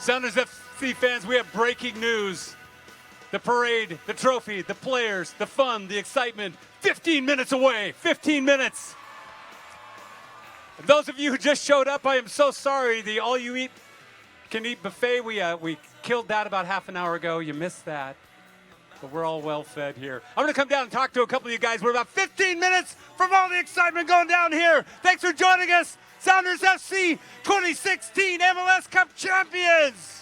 Sounders FC fans, we have breaking news. The parade, the trophy, the players, the fun, the excitement, 15 minutes away, 15 minutes. And those of you who just showed up, I am so sorry. The all-you-can-eat buffet, we killed that about half an hour ago. You missed that. But we're all well fed here. I'm going to come down and talk to a couple of you guys. We're about 15 minutes from all the excitement going down here. Thanks for joining us. Sounders FC 2016 MLS Cup champions.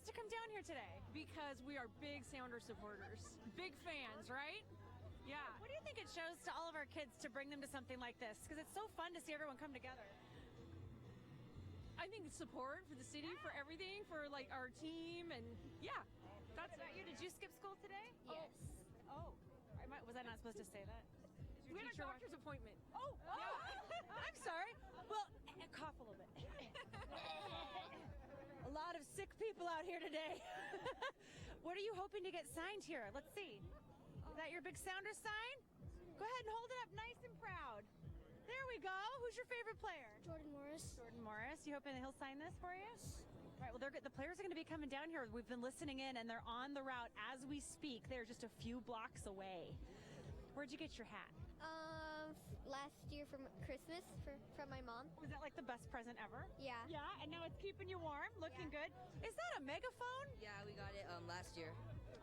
To come down here today? Because we are big Sounder supporters. Big fans, right? Yeah. What do you think it shows to all of our kids to bring them to something like this? Because it's so fun to see everyone come together. I think support for the city, for everything, for like our team, and yeah. That's what about you? Did you skip school today? Yes. Oh. Was I not supposed to say that? We had a doctor's appointment. Oh. Yeah. I'm sorry. Well, cough a little bit. A lot of sick people out here today. What are you hoping to get signed here? Let's see. Is that your big Sounders sign? Go ahead and hold it up nice and proud. There we go. Who's your favorite player? Jordan Morris. Jordan Morris. You hoping he'll sign this for you? All right, well, the players are going to be coming down here. We've been listening in, and they're on the route as we speak. They're just a few blocks away. Where'd you get your hat? Last year from Christmas from my mom. Was that like the best present ever? Yeah. Yeah, and now it's keeping you warm, looking good. Is that a megaphone? Yeah, we got it last year.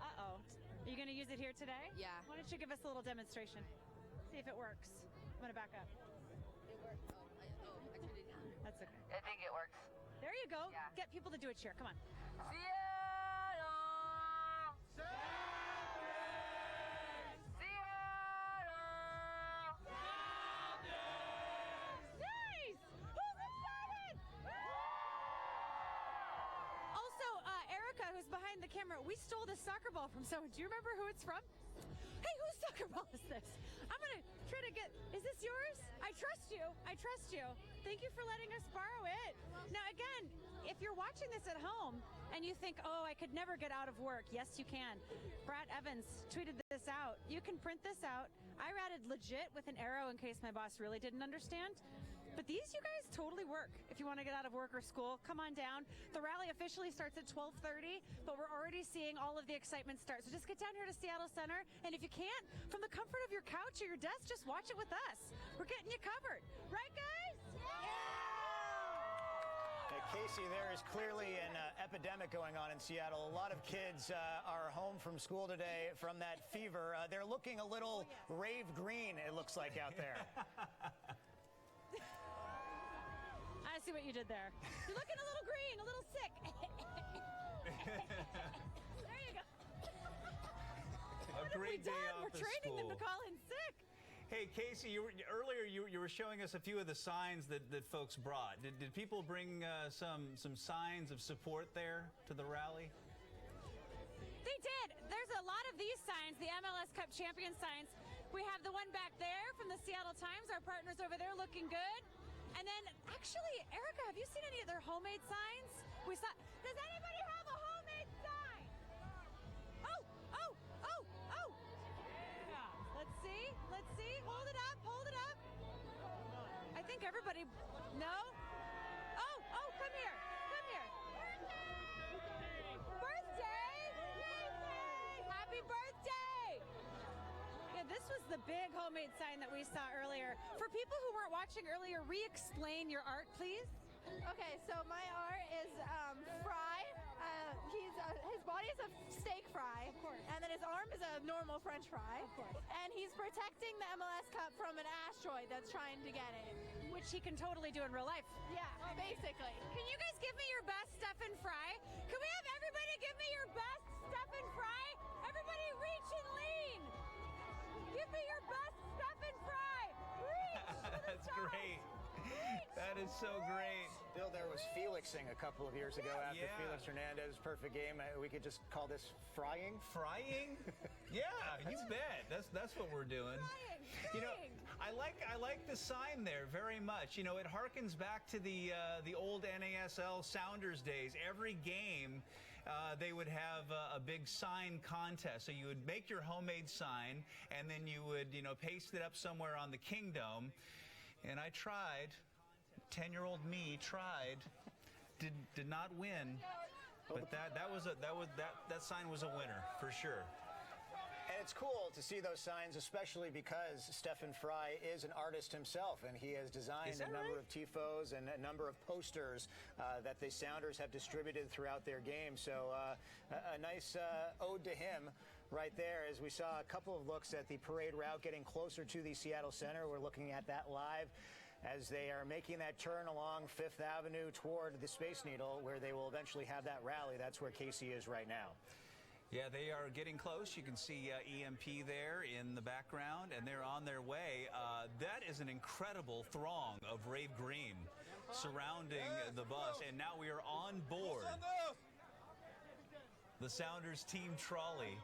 Uh-oh. Are you going to use it here today? Yeah. Why don't you give us a little demonstration? See if it works. I'm going to back up. It worked. I couldn't. That's okay. I think it works. There you go. Yeah. Get people to do a cheer. Come on. Who's behind the camera? We stole this soccer ball from someone. Do you remember who it's from? Hey, whose soccer ball is this? I'm gonna try to get. Is this yours? I trust you. I trust you. Thank you for letting us borrow it. Now, again, if you're watching this at home and you think, oh, I could never get out of work, yes, you can. Brad Evans tweeted this out. You can print this out. I ratted legit with an arrow in case my boss really didn't understand. But these, you guys, totally work. If you want to get out of work or school, come on down. The rally officially starts at 12:30, but we're already seeing all of the excitement start. So just get down here to Seattle Center, and if you can't, from the comfort of your couch or your desk, just watch it with us. We're getting you covered. Right, guys? Yeah! Casey, there is clearly an epidemic going on in Seattle. A lot of kids are home from school today from that fever. They're looking a little rave green, it looks like, out there. I see what you did there. You're looking a little green, a little sick. There you go. A great day off We're of training them school. to call in sick. Hey, Casey, earlier you were showing us a few of the signs that folks brought. Did people bring some signs of support there to the rally? They did. There's a lot of these signs, the MLS Cup champion signs. We have the one back there from the Seattle Times, our partners over there looking good. And then, actually, Erica, have you seen any of their homemade signs? We saw. Does anybody have a homemade sign? Oh! Yeah. Let's see. Hold it up. I think everybody. No? Oh, come here. Birthday! Happy birthday! Yeah, this was the big homemade sign that we saw earlier. For people who weren't watching earlier, re-explain your art, please. Okay, so my art is Fry. His body is a steak fry, Of course. and then his arm is a normal French fry. Of course. And he's protecting the MLS Cup from an asteroid that's trying to get it. Which he can totally do in real life. Yeah, basically. Can you guys give me your best stuff and fry? Can we have everybody give me your best stuff and fry? Everybody reach and lean. Give me your best stuff and fry. Reach. That's great. That is so great. Bill, there was Felixing a couple of years ago after Yeah. Felix Hernandez's perfect game. We could just call this frying. Frying? Yeah, you bet. That's what we're doing. You know, I like the sign there very much. You know, it harkens back to the old NASL Sounders days. Every game, they would have a big sign contest. So you would make your homemade sign, and then you would, paste it up somewhere on the Kingdom. And I tried. 10-year-old me tried. Did not win. But that sign was a winner for sure. And it's cool to see those signs, especially because Stefan Fry is an artist himself, and he has designed a number of tifos and a number of posters that the Sounders have distributed throughout their game. So a nice ode to him right there, as we saw a couple of looks at the parade route getting closer to the Seattle Center. We're looking at that live as they are making that turn along Fifth Avenue toward the Space Needle, where they will eventually have that rally. That's where Casey is right now. Yeah, they are getting close. You can see EMP there in the background, and they're on their way. That is an incredible throng of Rave Green surrounding the bus, and now we are on board the Sounders team trolley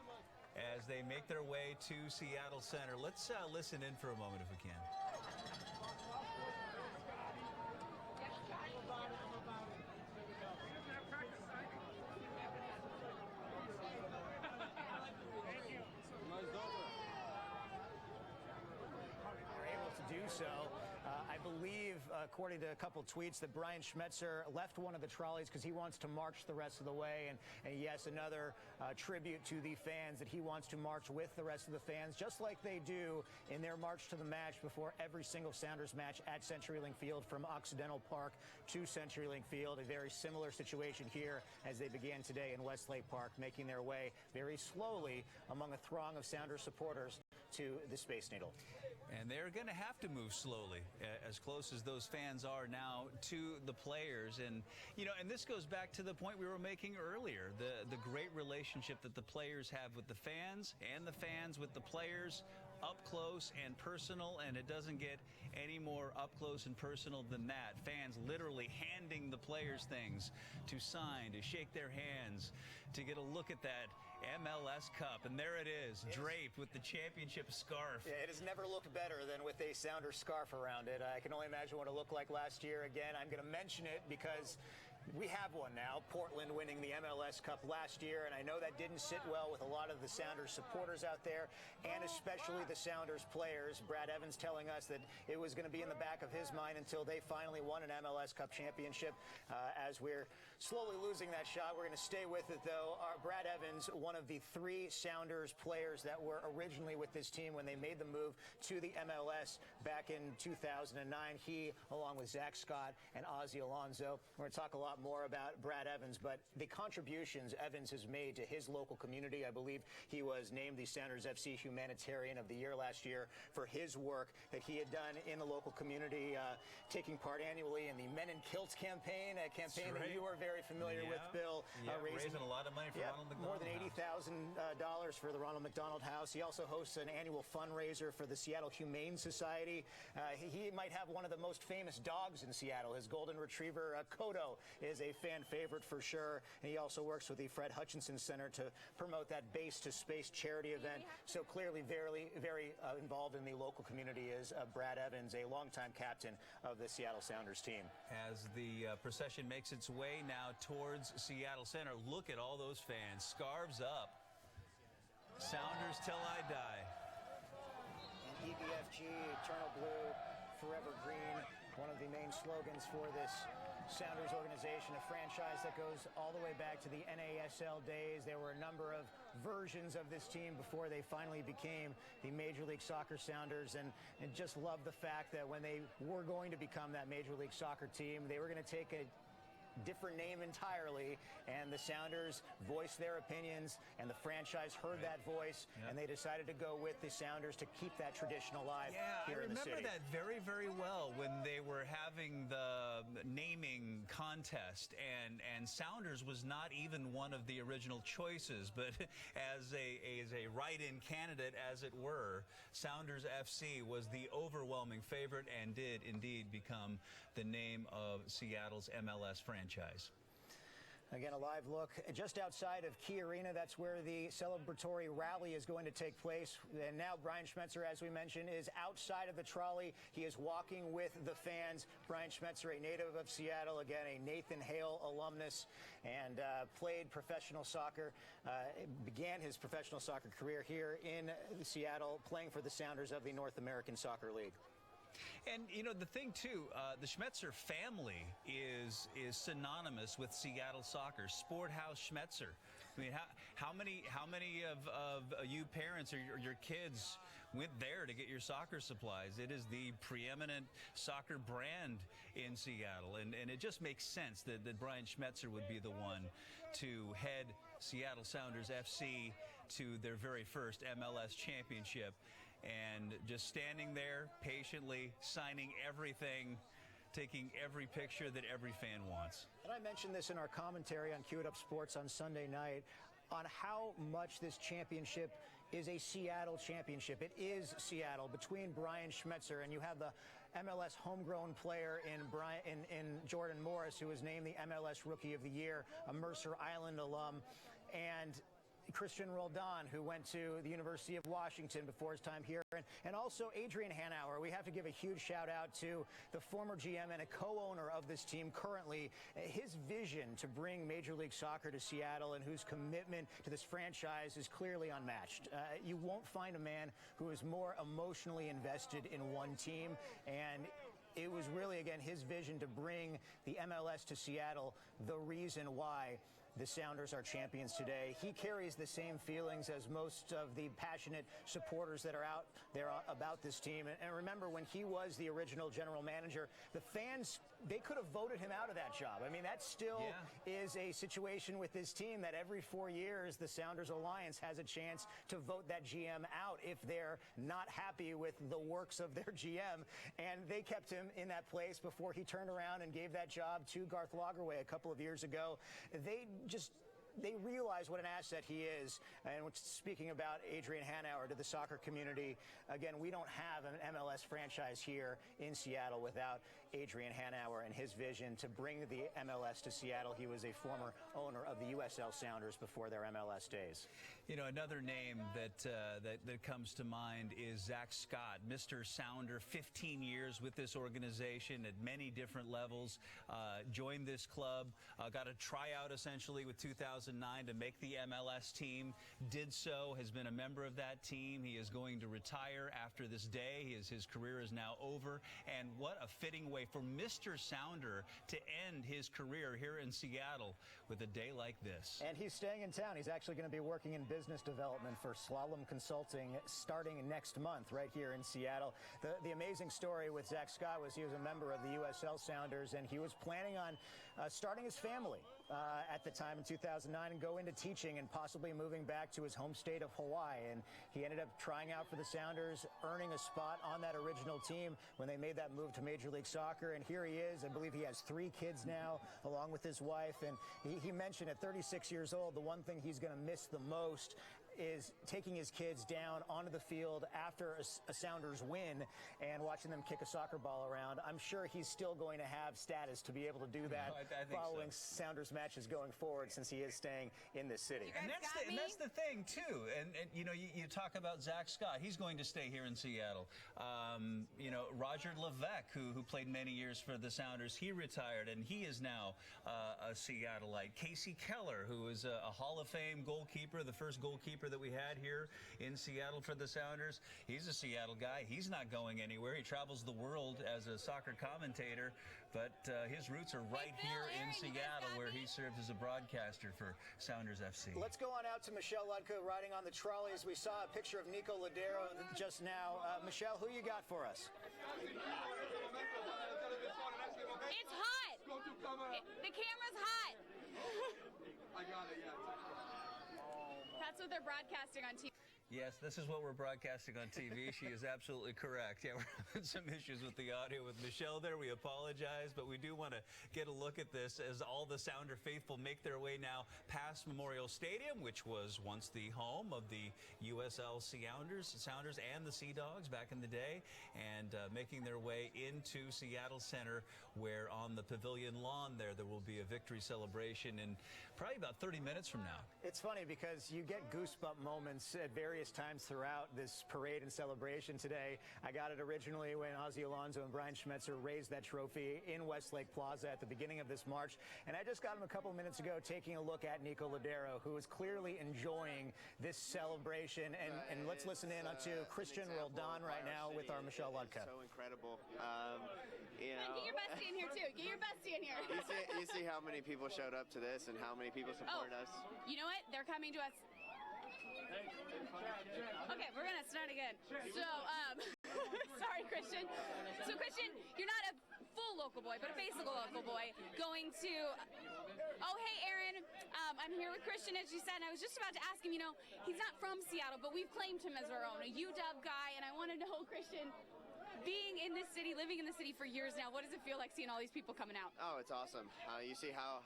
as they make their way to Seattle Center. Let's listen in for a moment if we can. So I believe, according to a couple tweets, that Brian Schmetzer left one of the trolleys because he wants to march the rest of the way. And yes, another tribute to the fans, that he wants to march with the rest of the fans, just like they do in their march to the match before every single Sounders match at CenturyLink Field, from Occidental Park to CenturyLink Field. A very similar situation here as they began today in Westlake Park, making their way very slowly among a throng of Sounders supporters to the Space Needle. And they're going to have to move slowly, as close as those fans are now to the players. And, and this goes back to the point we were making earlier, the great relationship that the players have with the fans and the fans with the players, up close and personal, and it doesn't get any more up close and personal than that. Fans literally handing the players things to sign, to shake their hands, to get a look at that MLS Cup, and there it is, draped with the championship scarf. Yeah, it has never looked better than with a Sounders scarf around it. I can only imagine what it looked like last year. Again, I'm going to mention it because we have one now. Portland winning the MLS Cup last year, and I know that didn't sit well with a lot of the Sounders supporters out there, and especially the Sounders players. Brad Evans telling us that it was going to be in the back of his mind until they finally won an MLS Cup championship. As we're slowly losing that shot, we're going to stay with it, though. Brad Evans, one of the 3 Sounders players that were originally with this team when they made the move to the MLS back in 2009. He, along with Zach Scott and Ozzie Alonso, we're going to talk a lot lot more about Brad Evans, but the contributions Evans has made to his local community, I believe he was named the Sounders FC Humanitarian of the Year last year for his work that he had done in the local community, taking part annually in the Men in Kilts campaign, a campaign that you are very familiar with, Bill. Raising a lot of money for Ronald McDonald More than $80,000 for the Ronald McDonald House. He also hosts an annual fundraiser for the Seattle Humane Society. He might have one of the most famous dogs in Seattle. His golden retriever, Kodo, is a fan favorite for sure. And he also works with the Fred Hutchinson Center to promote that Base to Space charity event. So clearly very involved in the local community is Brad Evans, a longtime captain of the Seattle Sounders team. As the procession makes its way now towards Seattle Center, look at all those fans. Scarves up. Sounders till I die. And EVFG, Eternal Blue, Forever Green, one of the main slogans for this Sounders organization, a franchise that goes all the way back to the NASL days. There were a number of versions of this team before they finally became the Major League Soccer Sounders, and just love the fact that when they were going to become that Major League Soccer team, they were going to take a different name entirely, and the Sounders voiced their opinions, and the franchise heard that voice, and they decided to go with the Sounders to keep that tradition alive here in the city. I remember that very, very well when they were having the naming contest, and Sounders was not even one of the original choices, but as a write-in candidate, as it were, Sounders FC was the overwhelming favorite and did indeed become the name of Seattle's MLS franchise. Again, a live look just outside of Key Arena. That's where the celebratory rally is going to take place. And now Brian Schmetzer, as we mentioned, is outside of the trolley. He is walking with the fans. Brian Schmetzer, a native of Seattle, again, a Nathan Hale alumnus, and played professional soccer, began his professional soccer career here in Seattle, playing for the Sounders of the North American Soccer League. And, you know, the thing, too, the Schmetzer family is synonymous with Seattle soccer. Sporthouse Schmetzer. I mean, how many of you parents or your kids went there to get your soccer supplies? It is the preeminent soccer brand in Seattle. And it just makes sense that Brian Schmetzer would be the one to head Seattle Sounders FC to their very first MLS championship. And just standing there patiently, signing everything, taking every picture that every fan wants. And I mentioned this in our commentary on Cue It Up Sports on Sunday night on how much this championship is a Seattle championship. It is Seattle between Brian Schmetzer, and you have the MLS homegrown player in Jordan Morris, who was named the MLS Rookie of the Year, a Mercer Island alum, and Christian Roldan, who went to the University of Washington before his time here, and also Adrian Hanauer. We have to give a huge shout out to the former GM and a co-owner of this team currently. His vision to bring Major League Soccer to Seattle and whose commitment to this franchise is clearly unmatched. You won't find a man who is more emotionally invested in one team, and it was really, again, his vision to bring the MLS to Seattle, the reason why the Sounders are champions today. He carries the same feelings as most of the passionate supporters that are out there about this team. And remember, when he was the original general manager, the fans, they could have voted him out of that job. I mean, that still is a situation with this team that every 4 years, the Sounders Alliance has a chance to vote that GM out if they're not happy with the works of their GM. And they kept him in that place before he turned around and gave that job to Garth Lagerwey a couple of years ago. They realize what an asset he is. And speaking about Adrian Hanauer to the soccer community, again, we don't have an MLS franchise here in Seattle without Adrian Hanauer and his vision to bring the MLS to Seattle. He was a former owner of the USL Sounders before their MLS days. You know, another name that comes to mind is Zach Scott, Mr. Sounder, 15 years with this organization at many different levels, joined this club, got a tryout essentially with 2000 2009 to make the MLS team. Did so, has been a member of that team. He is going to retire after this day. His career is now over. And what a fitting way for Mr. Sounder to end his career here in Seattle with a day like this. And he's staying in town. He's actually going to be working in business development for Slalom Consulting starting next month right here in Seattle. The amazing story with Zach Scott was he was a member of the USL Sounders, and he was planning on starting his family at the time in 2009 and go into teaching and possibly moving back to his home state of Hawaii. And he ended up trying out for the Sounders, earning a spot on that original team when they made that move to Major League Soccer. And here he is. I believe he has 3 kids now, along with his wife. And he mentioned at 36 years old, the one thing he's going to miss the most is taking his kids down onto the field after a Sounders win and watching them kick a soccer ball around. I'm sure he's still going to have status to be able to do that I think following so. Sounders matches going forward, since he is staying in this city. And that's the thing, too. And you know, you talk about Zach Scott. He's going to stay here in Seattle. You know, Roger Levesque, who played many years for the Sounders, he retired, and he is now a Seattleite. Casey Keller, who is a Hall of Fame goalkeeper, the first goalkeeper that we had here in Seattle for the Sounders. He's a Seattle guy. He's not going anywhere. He travels the world as a soccer commentator, but his roots are right here in Seattle, where he served as a broadcaster for Sounders FC. Let's go on out to Michelle Ludko riding on the trolleys. We saw a picture of Nico Ladero just now. Michelle, who you got for us? It's hot. The camera's hot. I got it, yeah. That's what they're broadcasting on TV. Yes, this is what we're broadcasting on TV. She is absolutely correct. Yeah, we're having some issues with the audio with Michelle there. We apologize, but we do want to get a look at this as all the Sounder faithful make their way now past Memorial Stadium, which was once the home of the USL Sounders and the Sea Dogs back in the day, and making their way into Seattle Center, where on the pavilion lawn there will be a victory celebration in probably about 30 minutes from now. It's funny because you get goosebump moments at various times throughout this parade and celebration today. I got it originally when Ozzie Alonso and Brian Schmetzer raised that trophy in Westlake Plaza at the beginning of this march. And I just got him a couple minutes ago taking a look at Nico Ladero, who is clearly enjoying this celebration. And let's listen in to Christian Roldan right now with our Michelle Ludko. So incredible. You Get know, your bestie in here, too. Get your bestie in here. you see how many people showed up to this and how many people support us. You know what? They're coming to us. Okay, we're going to start again. So, sorry, Christian. So, Christian, you're not a full local boy, but a basic local boy going to... Oh, hey, Aaron. I'm here with Christian, as you said, and I was just about to ask him, you know, he's not from Seattle, but we've claimed him as our own, a UW guy, and I want to know, Christian, being in this city, living in the city for years now, what does it feel like seeing all these people coming out? Oh, it's awesome. You see how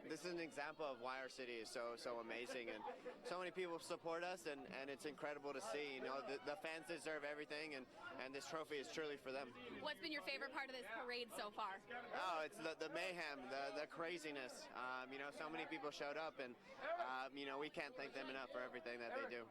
this is an example of why our city is so amazing, and so many people support us, and it's incredible to see. You know, the fans deserve everything, and this trophy is truly for them. What's been your favorite part of this parade so far? Oh, it's the mayhem, the craziness. You know, so many people showed up, and you know, we can't thank them enough for everything that they do.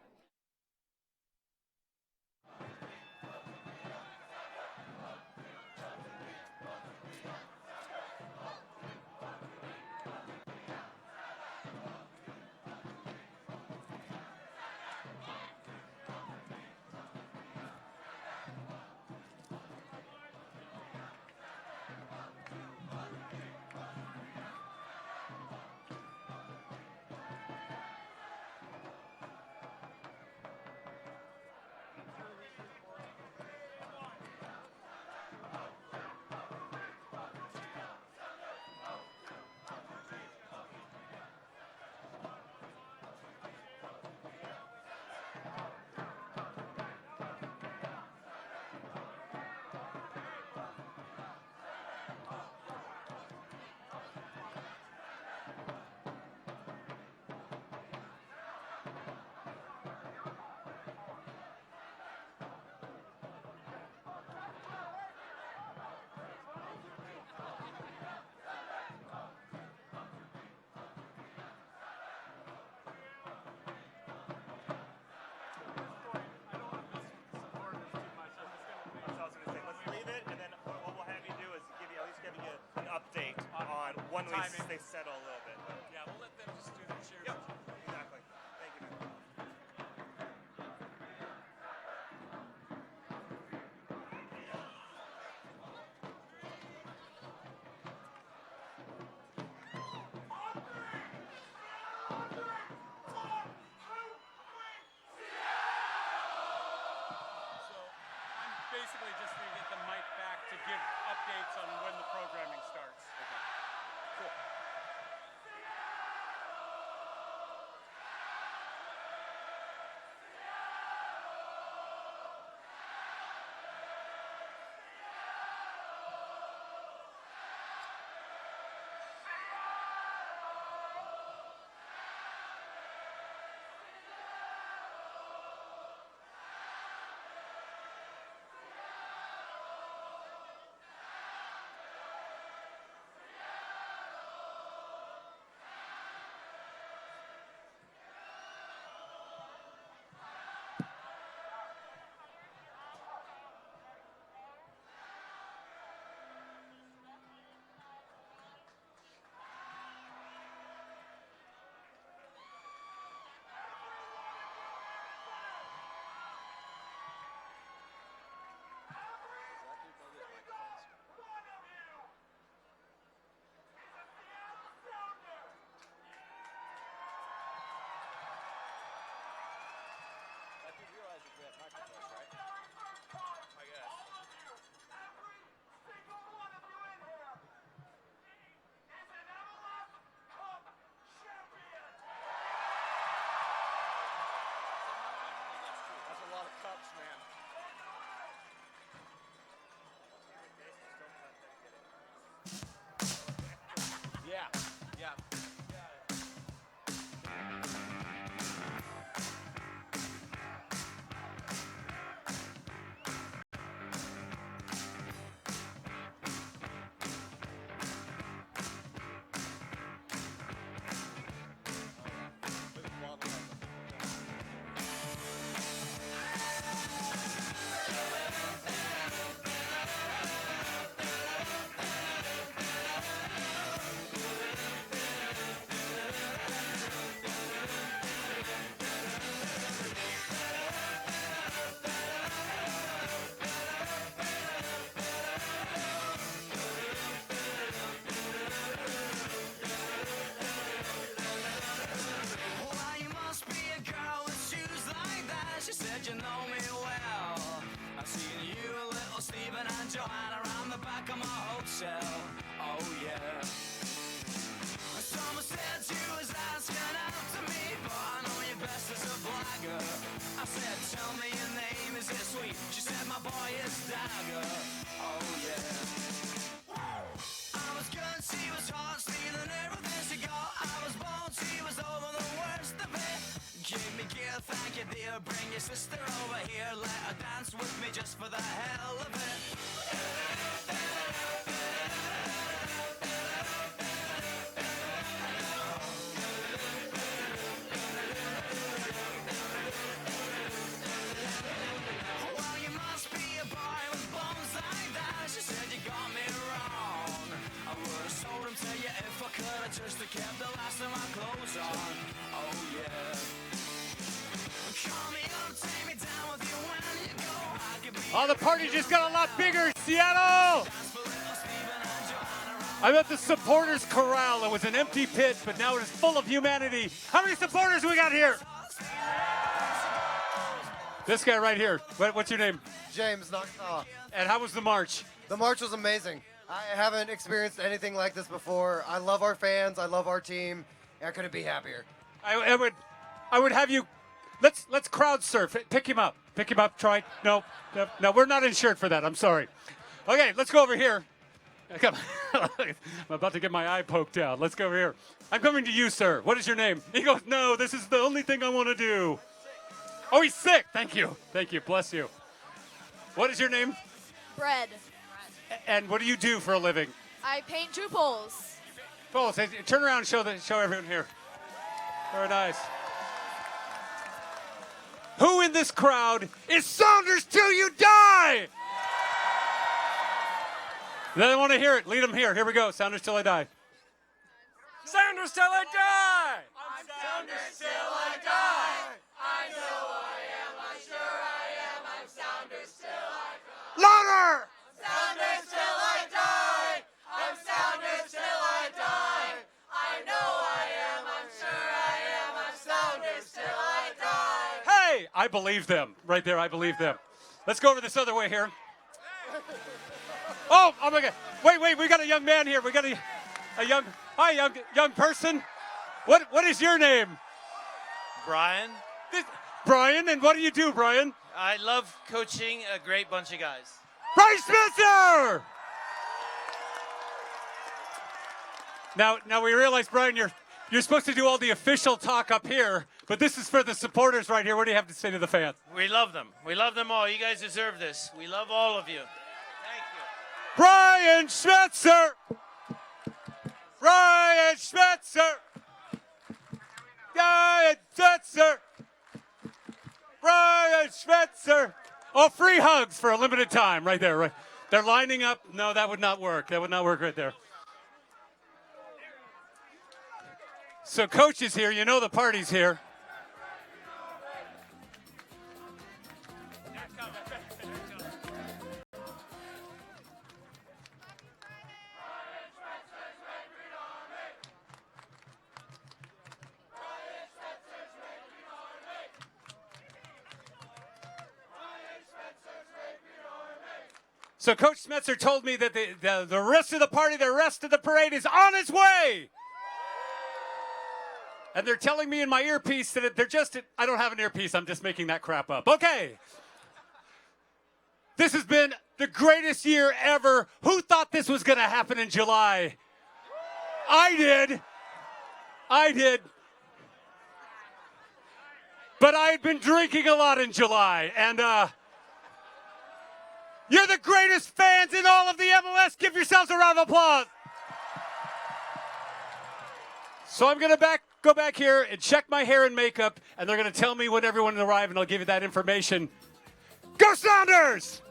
when timing. they settle a little bit. But. Yeah, we'll let them just do the cheers. Yep, exactly. Thank you, man. So I'm basically just going to get the mic back to give updates on when the programming starts. Okay. Cool. Yeah, yeah. You know me well. I've seen you, little Stephen and Joanna around the back of my hotel. Oh yeah. Someone said you was asking out to me, but I know you best as a blagger. I said, tell me your name, is it sweet? She said, my boy is Dagger. Oh yeah. I was good, she was hot, stealing everything she got. I was bold, she was over the worst of it. Give me gear, thank you dear. Bring your sister over here. Let her dance with me just for the hell of it. Well, you must be a boy with bones like that. She said you got me wrong. I would have sold him to you if I could have just kept the last of my clothes on. Oh yeah. Oh, the party just got a lot bigger, Seattle! I'm at the supporters corral. It was an empty pit, but now it is full of humanity. How many supporters we got here? This guy right here. What's your name? James Naksawa. And how was the march? The march was amazing. I haven't experienced anything like this before. I love our fans. I love our team. I couldn't be happier. I would have you. Let's crowd surf. Pick him up. Pick him up. Try. No, we're not insured for that. I'm sorry. Okay, let's go over here. Come. I'm about to get my eye poked out. Let's go over here. I'm coming to you, sir. What is your name? He goes, no, this is the only thing I want to do. Oh, he's sick. Thank you. Thank you. Bless you. What is your name? Bread. And what do you do for a living? I paint two poles. Poles. Hey, turn around and show everyone here. Very nice. Who in this crowd is Sounders till you die? Then I want to hear it. Lead them here. Here we go. Sounders till I die. Sounders till I die. I'm Sounders till I die. I know I am, I'm sure I am. I'm Sounders till I die. Louder! Sounders till I die. I'm Sounders till I die. I know I am, I'm sure I am. I'm Sounders till I die. Hey, I believe them. Right there, I believe them. Let's go over this other way here. Oh my God. Wait, we got a young man here. We got a young person. What is your name? Brian. Brian, and what do you do, Brian? I love coaching a great bunch of guys. Brian Spencer! Now we realize, Brian, you're supposed to do all the official talk up here, but this is for the supporters right here. What do you have to say to the fans? We love them. We love them all. You guys deserve this. We love all of you. Thank you. Brian Schmetzer! Brian Schmetzer! Brian Schmetzer! Brian Schmetzer! Oh, free hugs for a limited time right there. Right. They're lining up. No, that would not work. That would not work right there. So Coach is here. You know the party's here. So Coach Smetzer told me that the rest of the party, the rest of the parade is on its way. And they're telling me in my earpiece that they're just, I don't have an earpiece, I'm just making that crap up. Okay. This has been the greatest year ever. Who thought this was going to happen in July? I did. But I had been drinking a lot in July, and you're the greatest fans in all of the MLS. Give yourselves a round of applause. So I'm going to go back here and check my hair and makeup, and they're going to tell me when everyone arrived, and I'll give you that information. Go Sounders!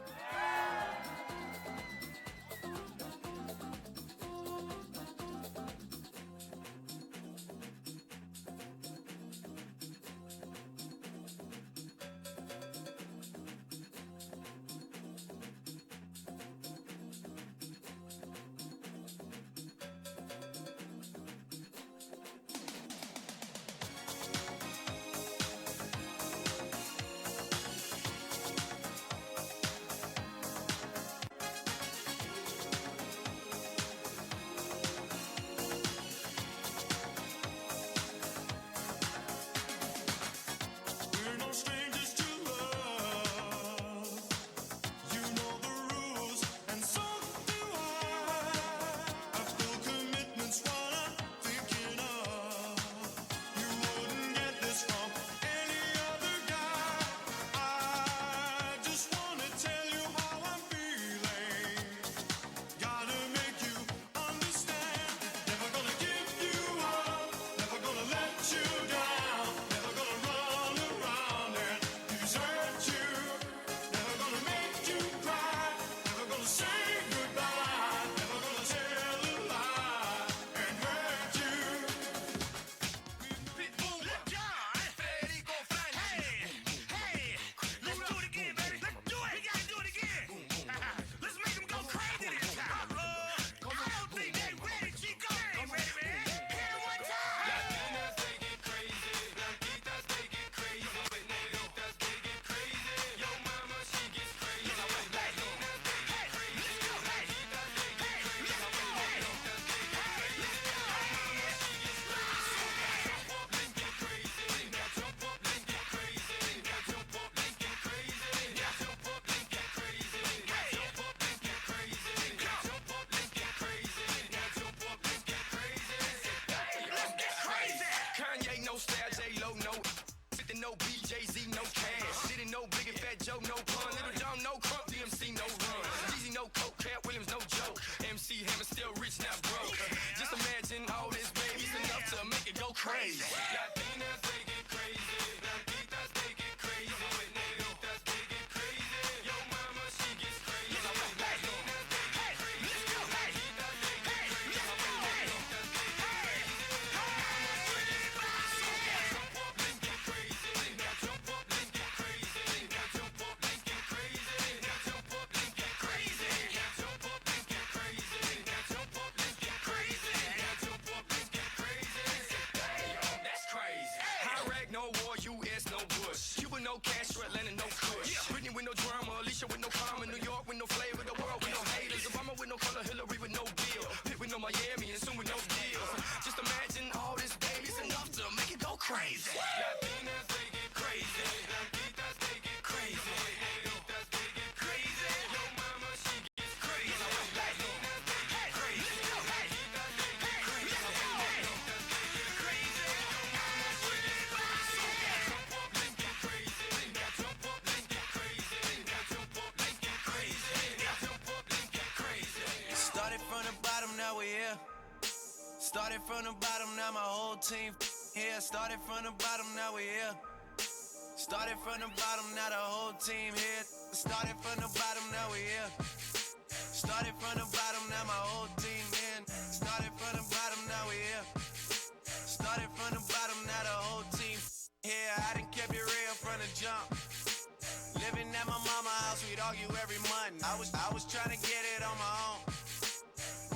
Atlanta, no kush. Britney with no drama, Alicia with no karma, New York with no flavor, the world with no haters, Obama with no color, Hillary with no deal, Pitt with no Miami, and soon with no deals. Just imagine all this baby's enough to make it go crazy. Latinas, they get crazy. Latinas, they get crazy. Latinas, they get crazy. Yo mama, she gets crazy. Latinas, they get crazy. Latinas, they get crazy. Latinas, they get crazy. Yo mama, she gets crazy. Jump up, let's get crazy. Jump up, let's get crazy. Jump up, let's get crazy. Started from the bottom, now we're here. Started from the bottom, now my whole team here. Started from the bottom, now we're here. Started from the bottom, now the whole team here. Started from the bottom, now we're here. Started from the bottom, now my whole team in. Started from the bottom, now we're here. Started from the bottom, now the whole team here. I done kept it real from the jump. Living at my mama's house, we'd argue every month. I was trying to get it on my own.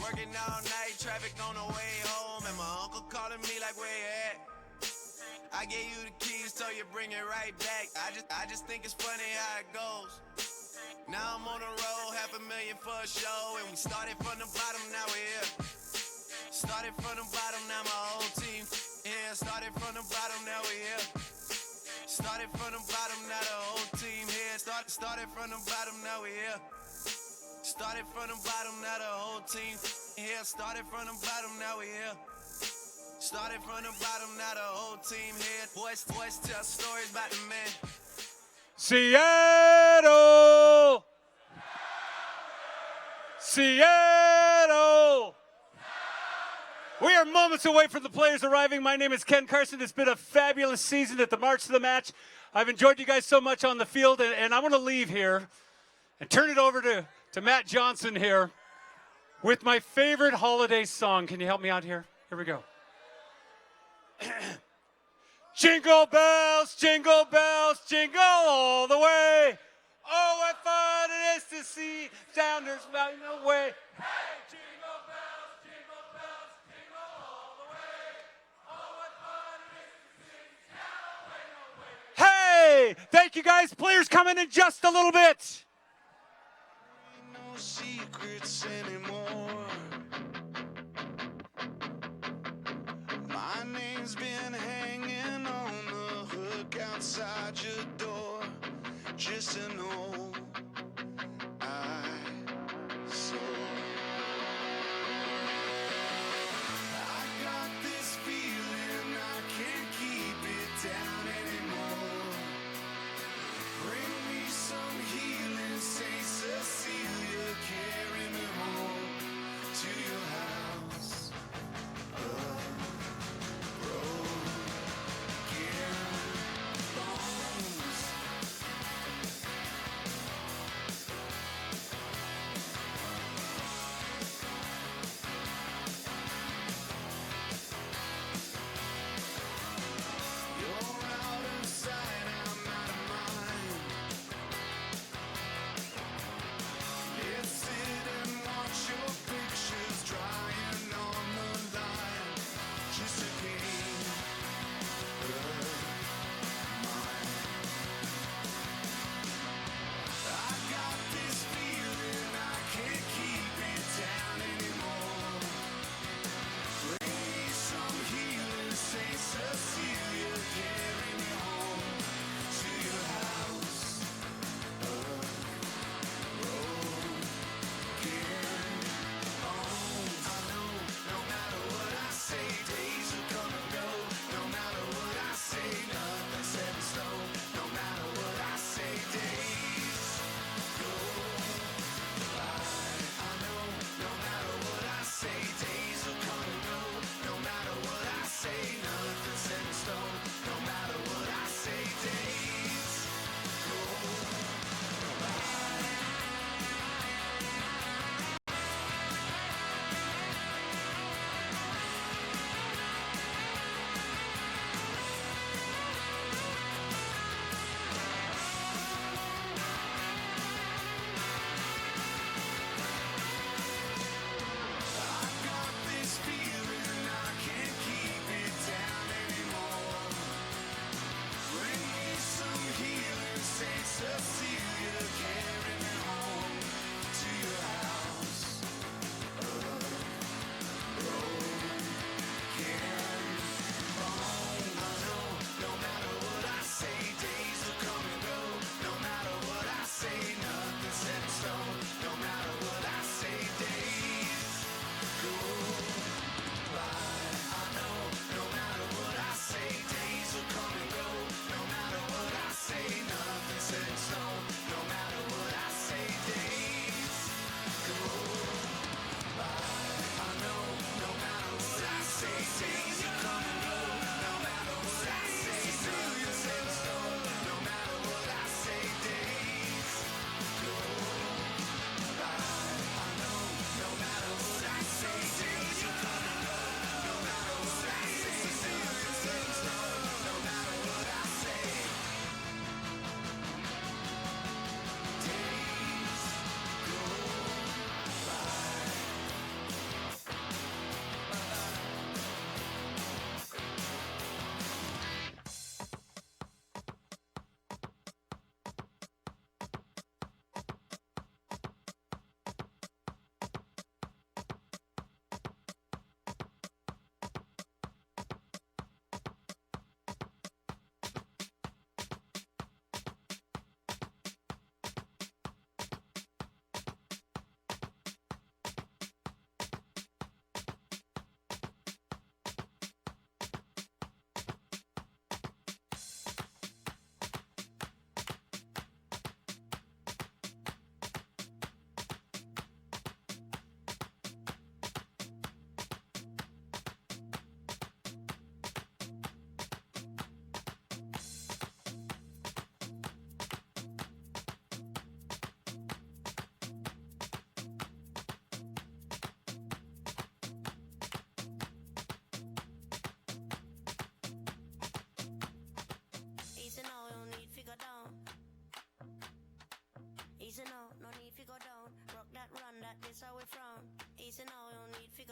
Working all night, traffic on the way home, and my uncle calling me like, where you at? I gave you the keys, so you bring it right back. I just think it's funny how it goes. Now I'm on the road, $500,000 for a show, and we started from the bottom, now we're here. Started from the bottom, now my whole team here. Started from the bottom, now we're here. Started from the bottom, now the whole team here. Started from the bottom, now we're here. Started from the bottom, now the whole team here. Started from the bottom, now we here. Started from the bottom, now the whole team here. Boys tell stories about the man. Seattle! Seattle! We are moments away from the players arriving. My name is Ken Carson. It's been a fabulous season at the March to the Match. I've enjoyed you guys so much on the field, and I want to leave here and turn it over to Matt Johnson here with my favorite holiday song. Can you help me out here? Here we go. Jingle bells, jingle all the way. Oh, what fun it is to see Sounders riding away. Hey, jingle bells, jingle all the way. Oh, what fun it is to see Sounders riding away. Hey, thank you guys. Players coming in just a little bit. No secrets anymore. My name's been hanging on the hook outside your door, just to know I saw. I got this feeling I can't keep it down anymore. Bring me some healing, Saint Cecilia, carry me home.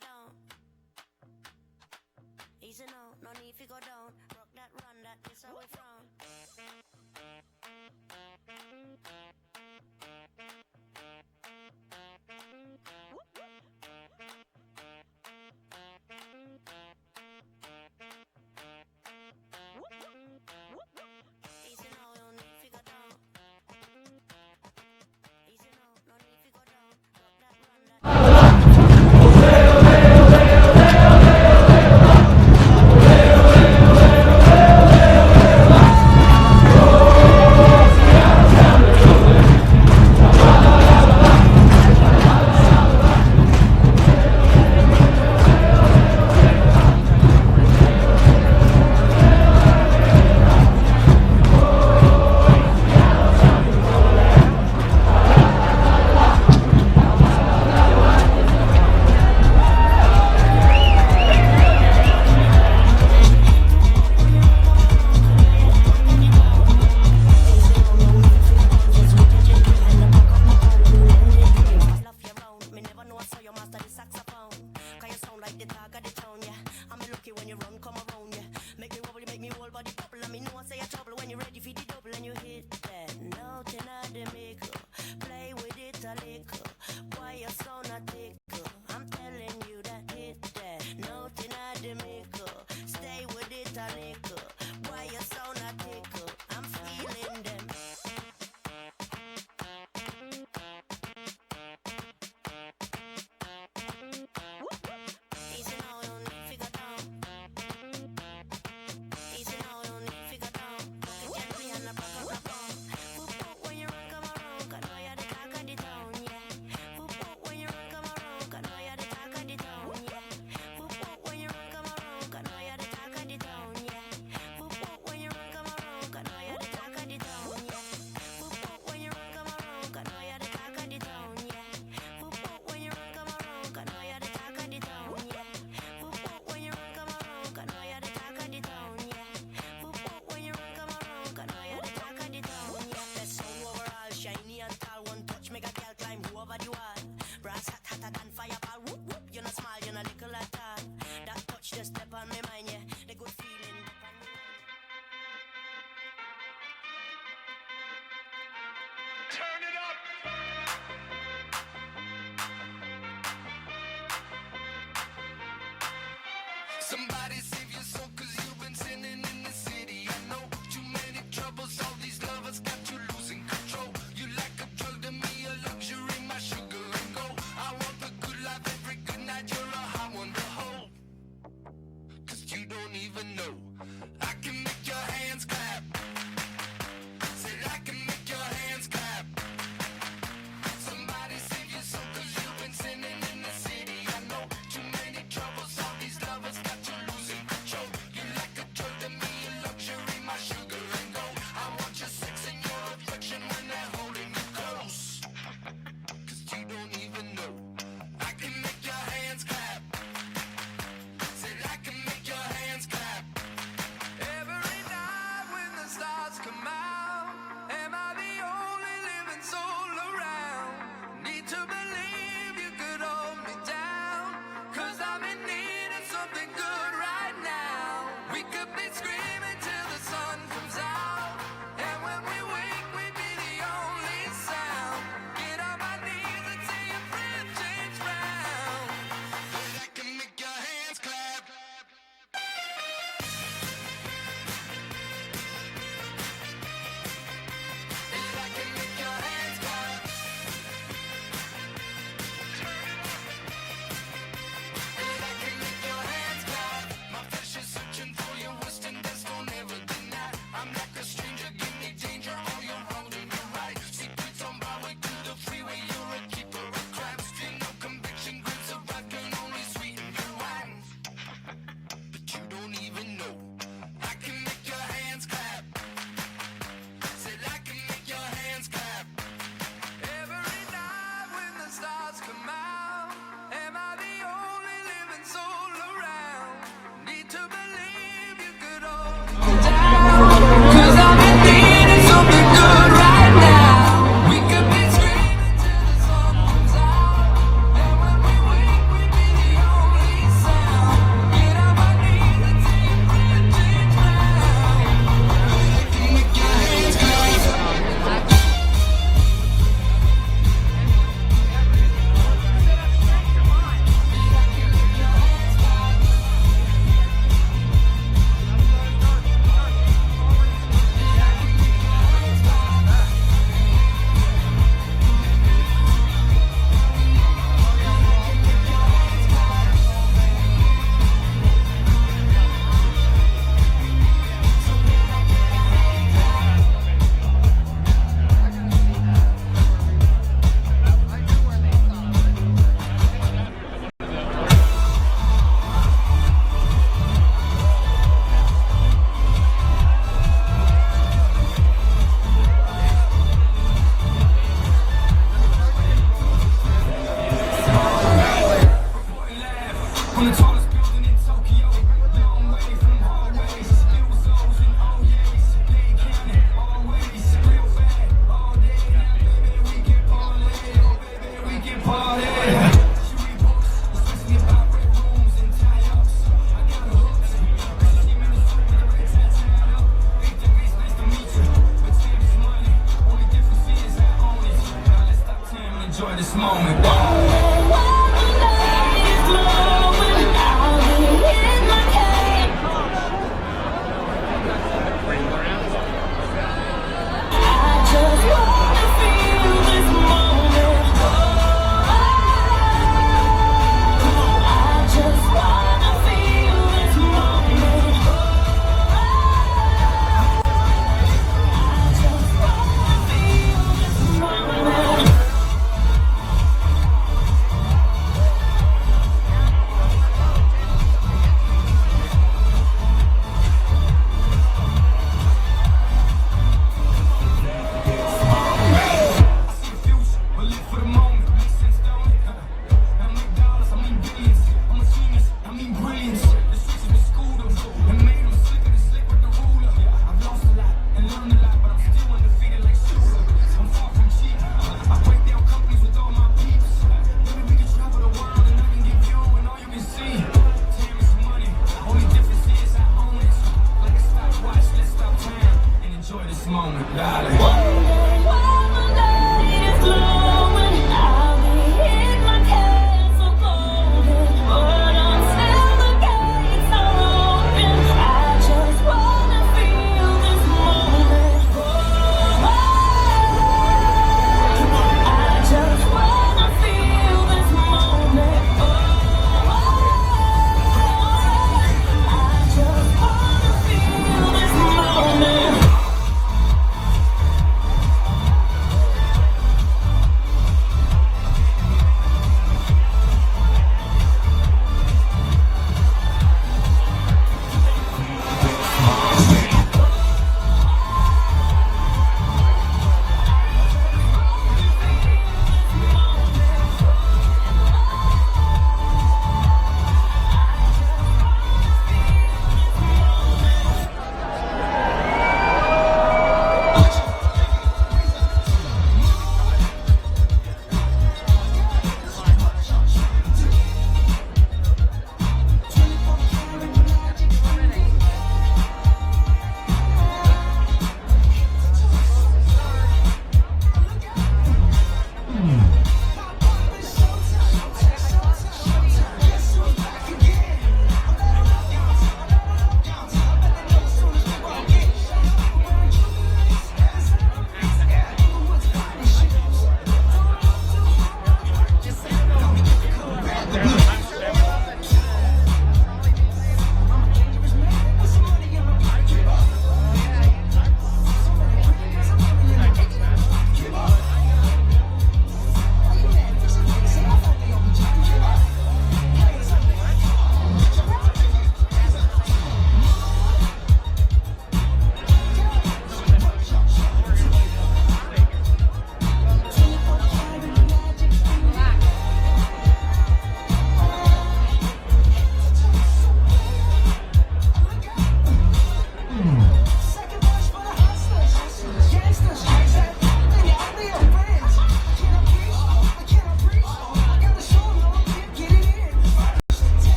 down. Easy now, no need to go down. Rock that run, that is how we frown. Easy now, no need to go down. Easy now, no need to go down. Rock that run, that Somebody save your soul, cause you've been sinning in the city. I know too many troubles, all these lovers got you losing control. You like a drug to me, a luxury, my sugar and gold. I want the good life every good night, you're a hot one to hold. Cause you don't even know, I can make your hands clap. Said I can make your hands clap. Somebody save your soul, cause you've been sinning in the city. I know too many troubles, all these lovers got you losing control. From the tallest building in Tokyo, long way from hallways, bills, O's and O's, they count it always, real bad, all day, now baby we can parlay, oh baby we can party. Should we books, especially about red rooms and tie-ups, I got a hook, she made a soul with a red tattoo up, big degrees, nice to meet you, but time is money, only difference is I own it, now let's stop time and enjoy this moment. Whoa.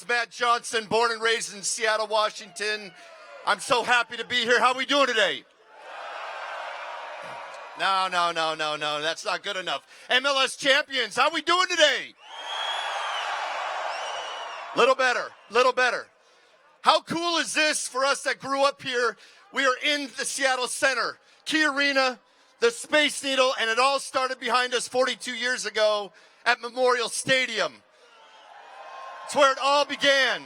is Matt Johnson, born and raised in Seattle, Washington. I'm so happy to be here. How are we doing today? No, that's not good enough. MLS champions, how are we doing today? Little better. How cool is this for us that grew up here? We are in the Seattle Center, Key Arena, the Space Needle, and it all started behind us 42 years ago at Memorial Stadium. It's where it all began.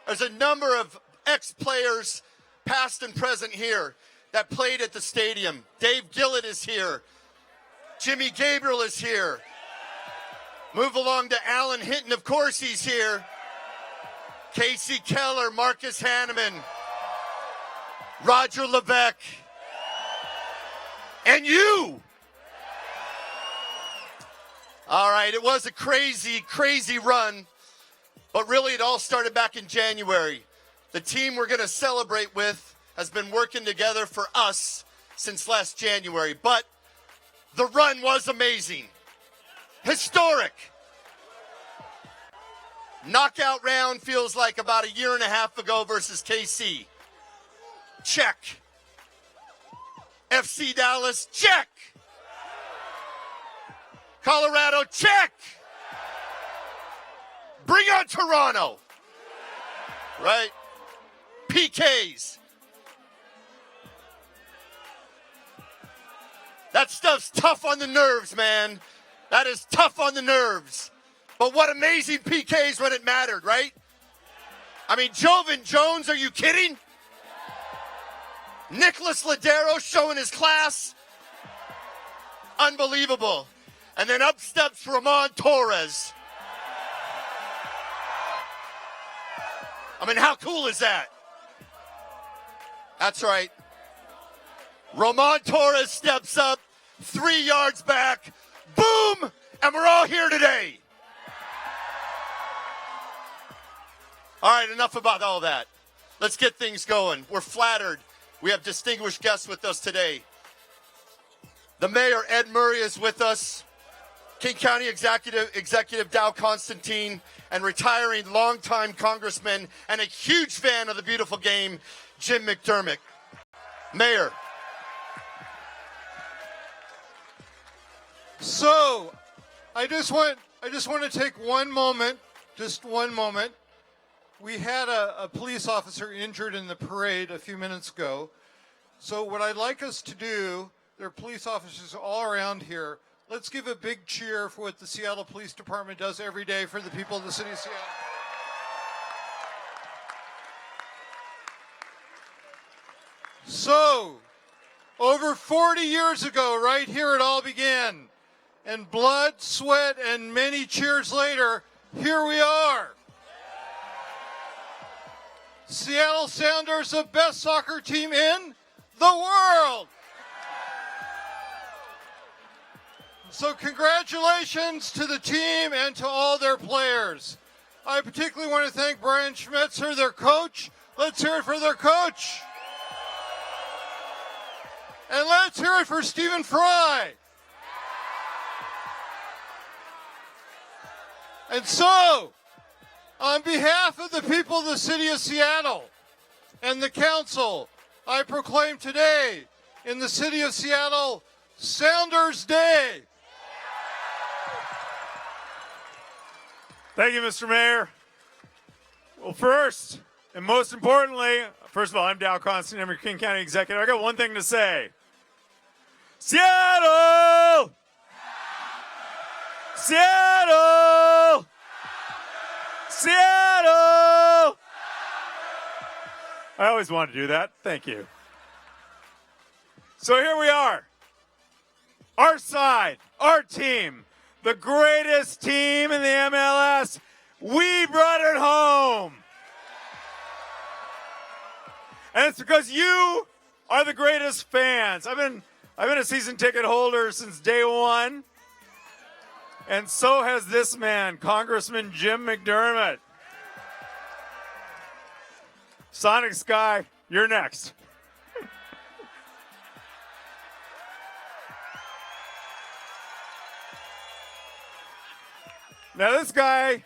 There's a number of ex-players, past and present here, that played at the stadium. Dave Gillett is here. Jimmy Gabriel is here. Move along to Alan Hinton, of course he's here. Casey Keller, Marcus Hanneman, Roger Levesque, and you. All right, it was a crazy, crazy run, but really it all started back in January. The team we're going to celebrate with has been working together for us since last January, but the run was amazing. Historic. Knockout round feels like about a year and a half ago versus KC. Check. FC Dallas, check. Colorado, check. Bring on Toronto. Right? PKs. That stuff's tough on the nerves, man. That is tough on the nerves. But what amazing PKs when it mattered, right? I mean, Jovan Jones, are you kidding? Nicholas Ladero showing his class. Unbelievable. And then up steps Ramon Torres. I mean, how cool is that? That's right. Ramon Torres steps up, 3 yards back, boom, and we're all here today. All right, enough about all that. Let's get things going. We're flattered. We have distinguished guests with us today. The mayor, Ed Murray, is with us. King County Executive Dow Constantine, and retiring longtime congressman and a huge fan of the beautiful game, Jim McDermott. Mayor. So, I just want to take one moment, just one moment. We had a police officer injured in the parade a few minutes ago. So what I'd like us to do, there are police officers all around here. Let's give a big cheer for what the Seattle Police Department does every day for the people of the city of Seattle. So, over 40 years ago, right here it all began. And blood, sweat, and many cheers later, here we are. Seattle Sounders, the best soccer team in the world. So congratulations to the team and to all their players. I particularly want to thank Brian Schmetzer, their coach. Let's hear it for their coach. And let's hear it for Stephen Fry. And so, on behalf of the people of the city of Seattle and the council, I proclaim today in the city of Seattle, Sounders Day. Thank you, Mr. Mayor. Well, first, and most importantly, first of all, I'm Dow Constantine, I'm your King County Executive. I got one thing to say. Seattle! Seattle! Seattle! I always wanted to do that. Thank you. So here we are. Our side, our team, the greatest team in the MLS. We brought it home. And it's because you are the greatest fans. I've been a season ticket holder since day one. And so has this man, Congressman Jim McDermott. Sonic Sky, you're next. Now this guy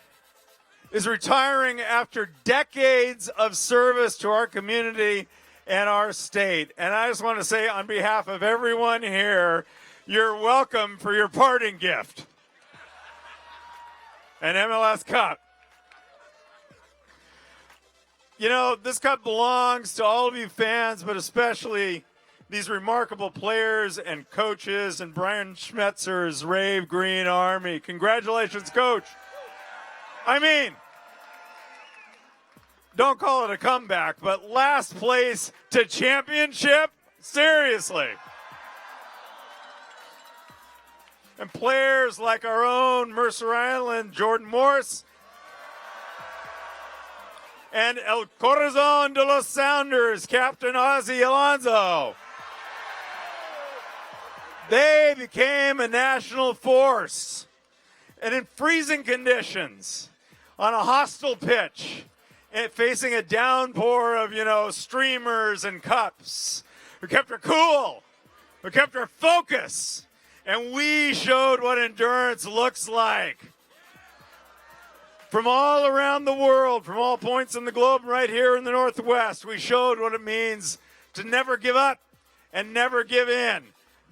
is retiring after decades of service to our community and our state. And I just want to say on behalf of everyone here, you're welcome for your parting gift. An MLS Cup. You know, this cup belongs to all of you fans, but especially these remarkable players and coaches and Brian Schmetzer's Rave Green Army. Congratulations, Coach. I mean, don't call it a comeback, but last place to championship? Seriously. And players like our own Mercer Island, Jordan Morse, and El Corazon de los Sounders, Captain Ozzy Alonso. They became a national force. And in freezing conditions, on a hostile pitch, and facing a downpour of, streamers and cups, we kept her cool, we kept her focus, and we showed what endurance looks like. From all around the world, from all points in the globe, right here in the Northwest, we showed what it means to never give up and never give in.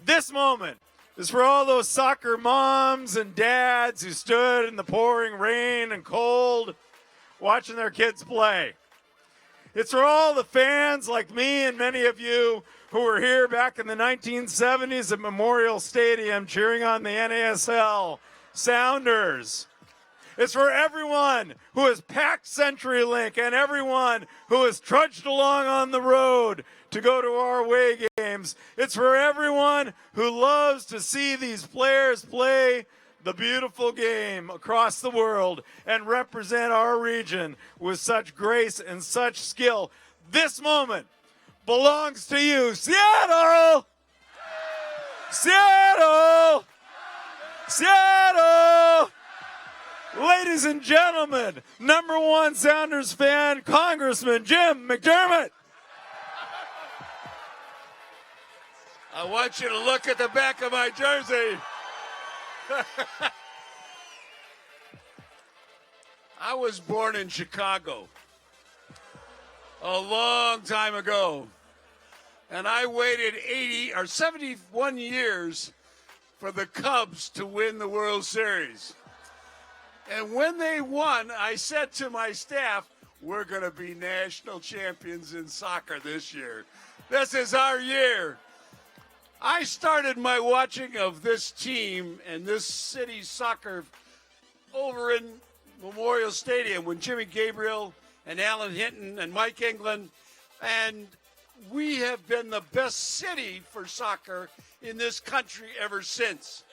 This moment is for all those soccer moms and dads who stood in the pouring rain and cold watching their kids play. It's for all the fans like me and many of you who were here back in the 1970s at Memorial Stadium cheering on the NASL Sounders. It's for everyone who has packed CenturyLink and everyone who has trudged along on the road to go to our away games. It's for everyone who loves to see these players play the beautiful game across the world and represent our region with such grace and such skill. This moment belongs to you, Seattle! Seattle! Seattle! Ladies and gentlemen, #1 Sounders fan, Congressman Jim McDermott. I want you to look at the back of my jersey. I was born in Chicago a long time ago, and I waited 80 or 71 years for the Cubs to win the World Series. And when they won, I said to my staff, we're going to be national champions in soccer this year. This is our year. I started my watching of this team and this city's soccer over in Memorial Stadium when Jimmy Gabriel and Alan Hinton and Mike England, and we have been the best city for soccer in this country ever since.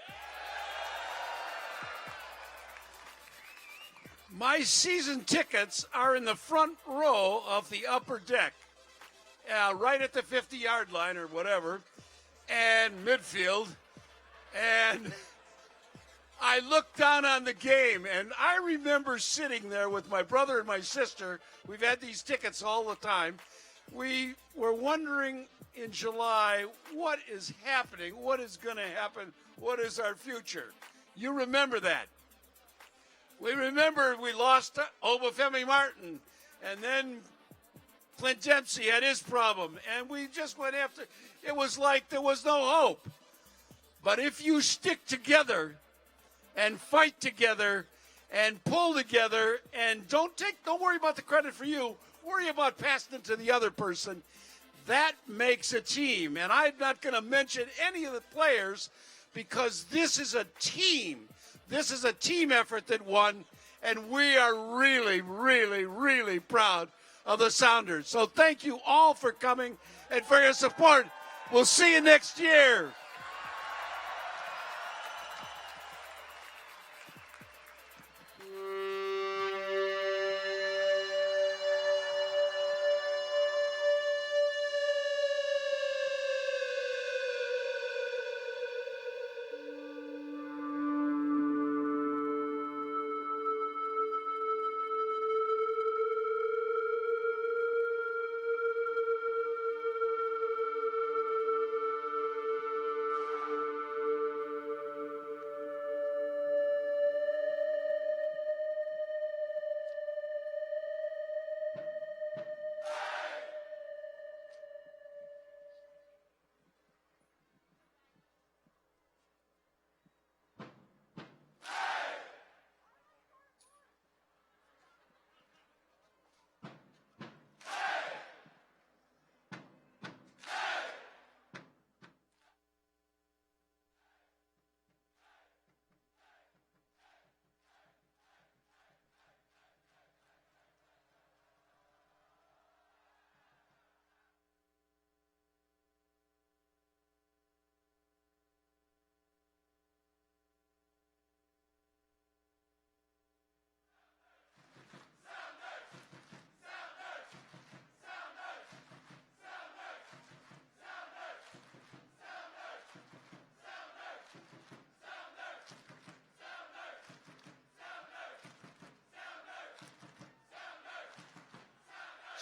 My season tickets are in the front row of the upper deck, right at the 50-yard line or whatever, and midfield. And I looked down on the game, and I remember sitting there with my brother and my sister. We've had these tickets all the time. We were wondering in July, what is happening? What is going to happen? What is our future? You remember that. We remember we lost Obafemi Martin, and then Clint Dempsey had his problem, and we just went after. It was like there was no hope. But if you stick together and fight together and pull together and don't worry about the credit for you, worry about passing it to the other person, that makes a team. And I'm not going to mention any of the players because this is a team. This is a team effort that won, and we are really, really, really proud of the Sounders. So thank you all for coming and for your support. We'll see you next year.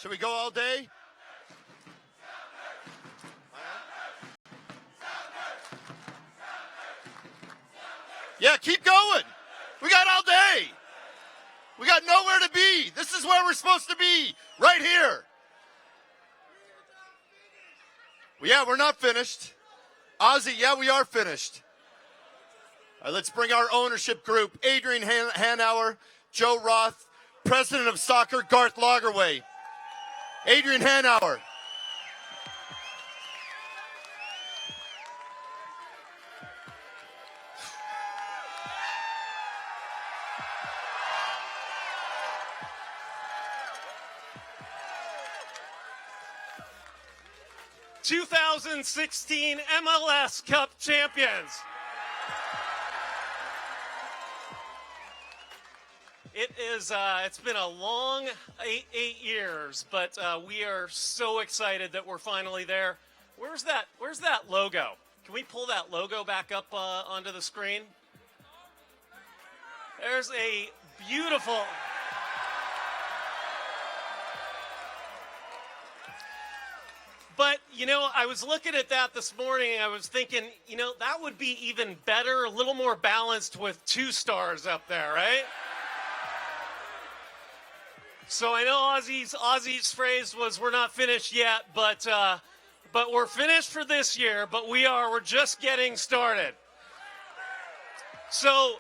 Should we go all day? Yeah, keep going. We got all day. We got nowhere to be. This is where we're supposed to be, right here. Well, yeah, we're not finished. Ozzy, yeah, we are finished. All right, let's bring our ownership group. Adrian Hanauer, Joe Roth, President of Soccer, Garth Lagerway. Adrian Hanauer. 2016 MLS Cup champions. It's been a long eight years, but we are so excited that we're finally there. Where's that logo? Can we pull that logo back up onto the screen? There's a beautiful... But, you know, I was looking at that this morning, and I was thinking, you know, that would be even better, a little more balanced with 2 stars up there, right? So I know Ozzy's phrase was, we're not finished yet, but we're finished for this year, but we're just getting started. So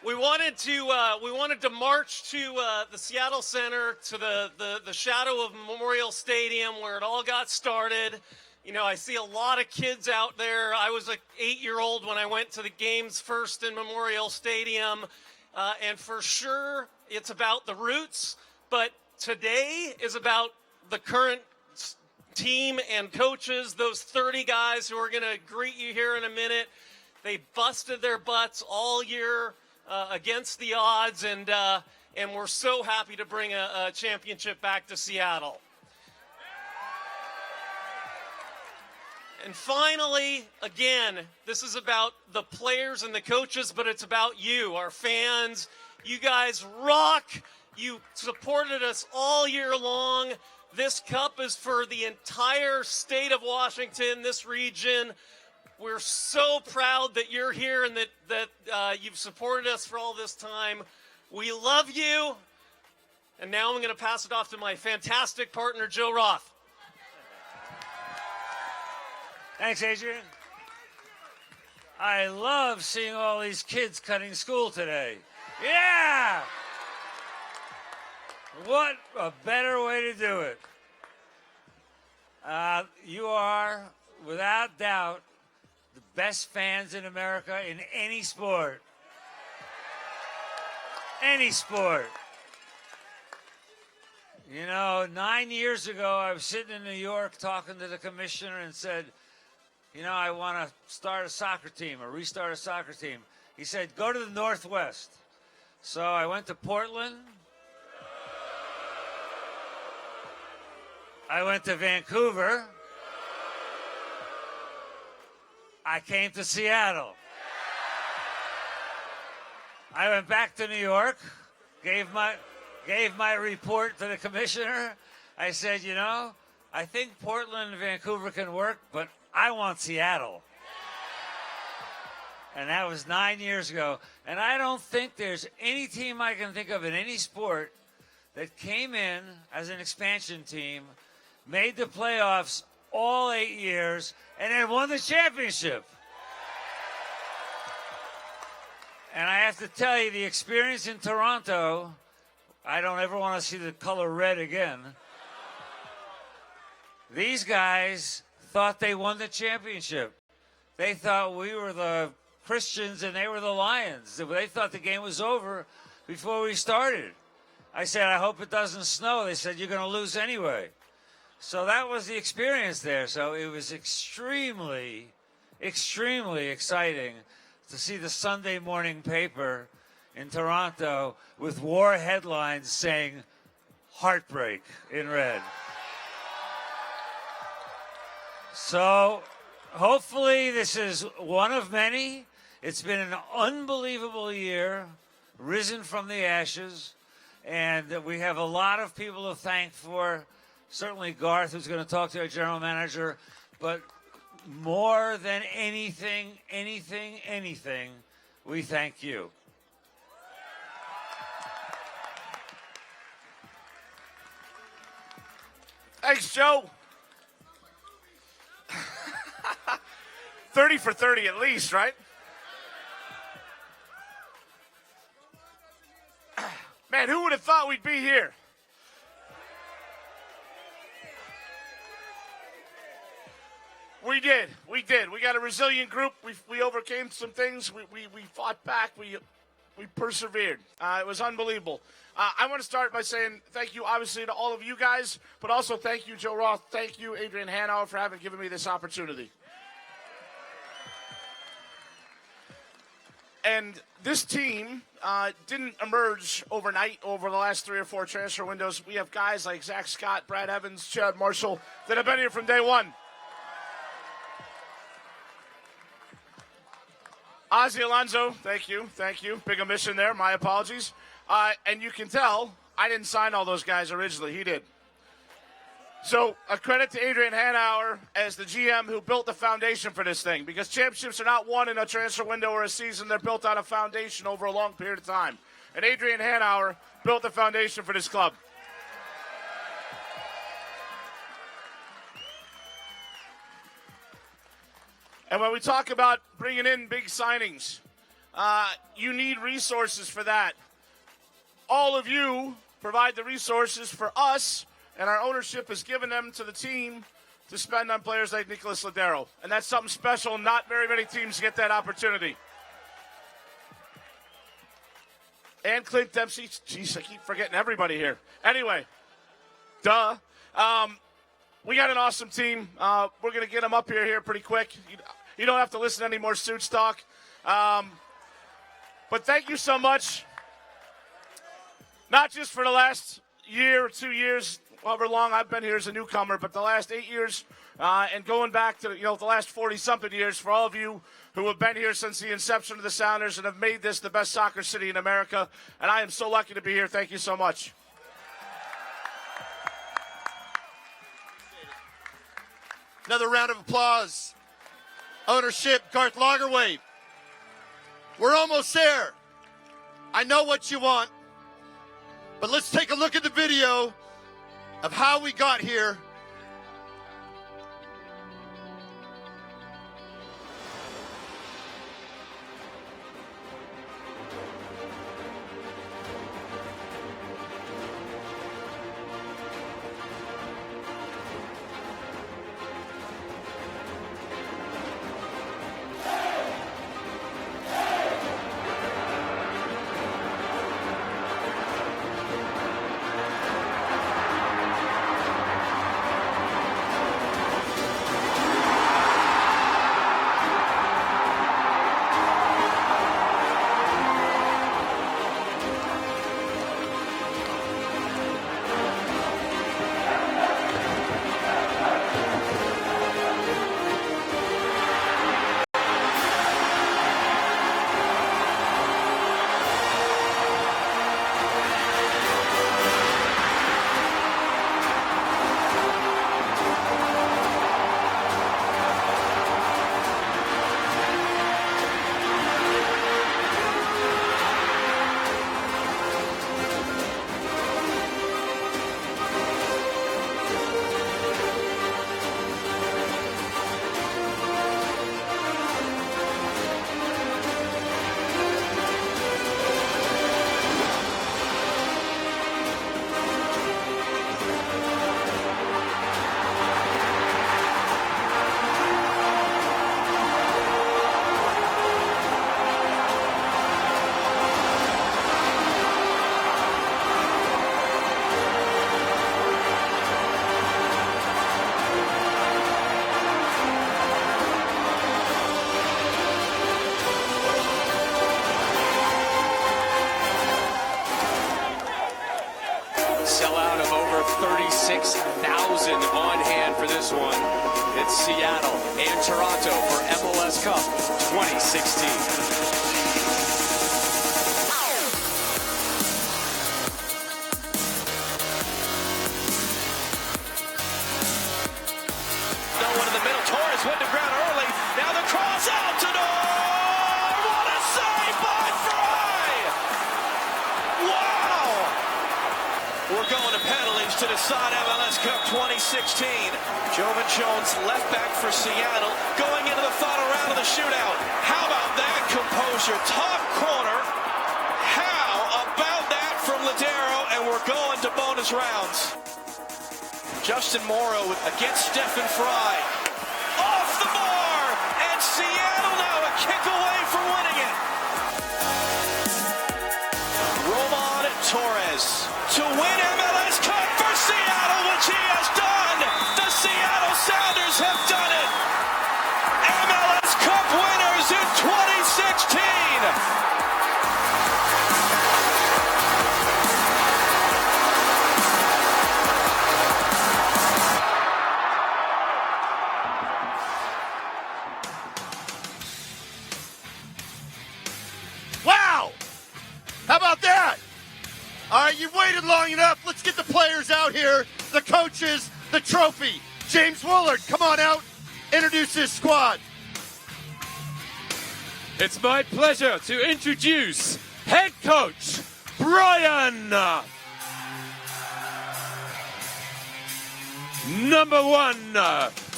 we wanted to march to the Seattle Center, to the shadow of Memorial Stadium where it all got started. You know, I see a lot of kids out there. I was an 8-year-old when I went to the games first in Memorial Stadium. And for sure, it's about the roots. But today is about the current team and coaches, those 30 guys who are going to greet you here in a minute. They busted their butts all year against the odds, and we're so happy to bring a championship back to Seattle. And finally, again, this is about the players and the coaches, but it's about you, our fans. You guys rock. You supported us all year long. This cup is for the entire state of Washington, this region. We're so proud that you're here and that you've supported us for all this time. We love you. And now I'm going to pass it off to my fantastic partner, Joe Roth. Thanks, Adrian. I love seeing all these kids cutting school today. Yeah! What a better way to do it. You are, without doubt, the best fans in America in any sport. Any sport. You know, 9 years ago, I was sitting in New York talking to the commissioner and said, you know, I want to start a soccer team or restart a soccer team. He said, go to the Northwest. So I went to Portland. I went to Vancouver. I came to Seattle. I went back to New York, gave my report to the commissioner. I said, you know, I think Portland and Vancouver can work, but I want Seattle. And that was 9 years ago. And I don't think there's any team I can think of in any sport that came in as an expansion team, made the playoffs all 8 years, and then won the championship. And I have to tell you, the experience in Toronto, I don't ever want to see the color red again. These guys thought they won the championship. They thought we were the Christians and they were the Lions. They thought the game was over before we started. I said, I hope it doesn't snow. They said, you're going to lose anyway. So that was the experience there. So it was extremely, extremely exciting to see the Sunday morning paper in Toronto with war headlines saying heartbreak in red. So hopefully this is one of many. It's been an unbelievable year, risen from the ashes. And we have a lot of people to thank for. Certainly Garth, who's going to talk to our general manager. But more than anything, we thank you. Thanks, Joe. 30 for 30 at least, right? Man, who would have thought we'd be here? We did. We got a resilient group. We overcame some things. We fought back. We persevered. It was unbelievable. I want to start by saying thank you, obviously, to all of you guys, but also thank you, Joe Roth. Thank you, Adrian Hanauer, for having given me this opportunity. And this team didn't emerge overnight over the last 3 or 4 transfer windows. We have guys like Zach Scott, Brad Evans, Chad Marshall that have been here from day one. Ozzie Alonso, thank you. Big omission there, my apologies. And you can tell, I didn't sign all those guys originally, he did. So a credit to Adrian Hanauer as the GM who built the foundation for this thing, because championships are not won in a transfer window or a season, they're built on a foundation over a long period of time. And Adrian Hanauer built the foundation for this club. And when we talk about bringing in big signings, you need resources for that. All of you provide the resources for us, and our ownership has given them to the team to spend on players like Nicolas Ladero. And that's something special. Not very many teams get that opportunity. And Clint Dempsey. Jeez, I keep forgetting everybody here. Anyway, duh. We got an awesome team. We're going to get them up here pretty quick. You don't have to listen to any more Suits talk. But thank you so much. Not just for the last year or 2 years, however long I've been here as a newcomer, but the last 8 years and going back to the last 40-something years for all of you who have been here since the inception of the Sounders and have made this the best soccer city in America. And I am so lucky to be here. Thank you so much. Another round of applause. Ownership, Garth Lagerwey. We're almost there. I know what you want. But let's take a look at the video of how we got here. Sellout of over 36,000 on hand for this one. It's Seattle and Toronto for MLS Cup 2016. It's went to ground early. Now the cross out to Nord. What a save by Fry! Wow! We're going to penalties to decide MLS Cup 2016. Jovan Jones, left back for Seattle, going into the final round of the shootout. How about that composure? Top corner. How about that from Ladero? And we're going to bonus rounds. Justin Morrow against Stephen Fry. Off the bar! And Seattle now a kick away from winning it. Roman Torres to win MLS Cup for Seattle, which he has done. The Seattle Sounders have done it. MLS Cup winners in 2016. Wow! How about that? All right, you've waited long enough. Let's get the players out here, the coaches, the trophy. James Woolard, come on out. Introduce this squad. It's my pleasure to introduce head coach Brian. Number 1,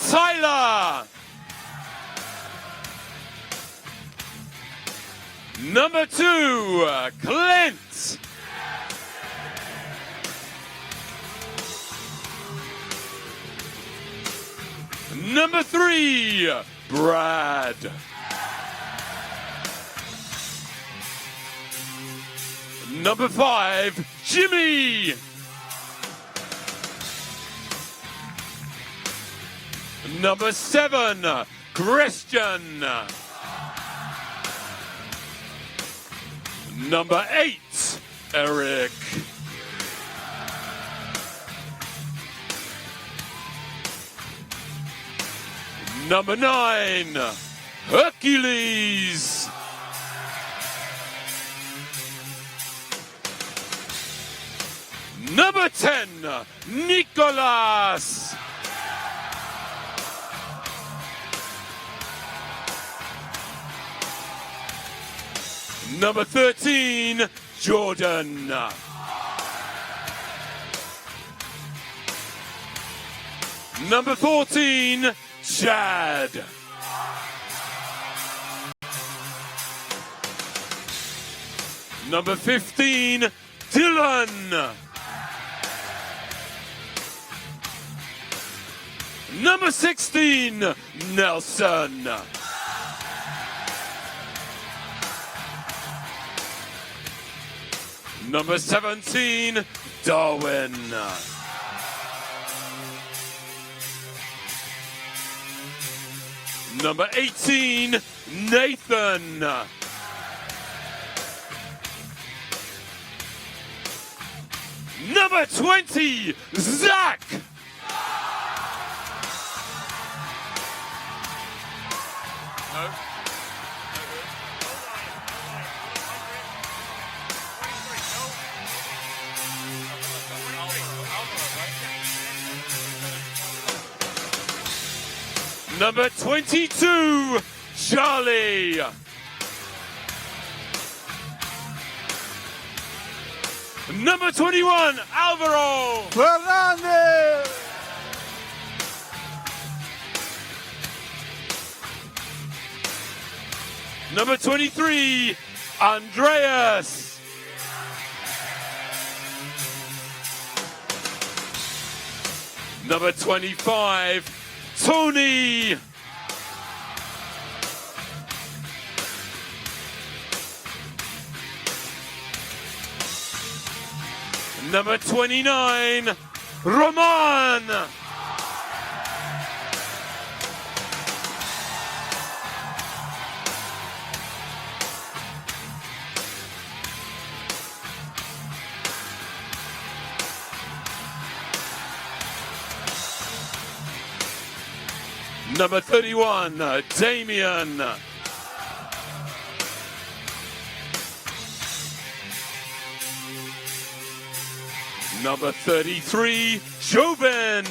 Tyler. Number 2, Clint. Number 3, Brad. Number 5, Jimmy. Number 7, Christian. Number 8, Eric. Number 9, Hercules. Number 10, Nicolas. Number 13, Jordan. Number 14, Chad. Number 15, Dylan. Number 16, Nelson. Number 17, Darwin. Number 18, Nathan. Number 20, Zach. No. Number 22, Charlie. Number 21, Alvaro Fernandez. Number 23, Andreas. Number 25, Tony. Number 29, Roman. Number 31, Damien. Number 33, Jovan.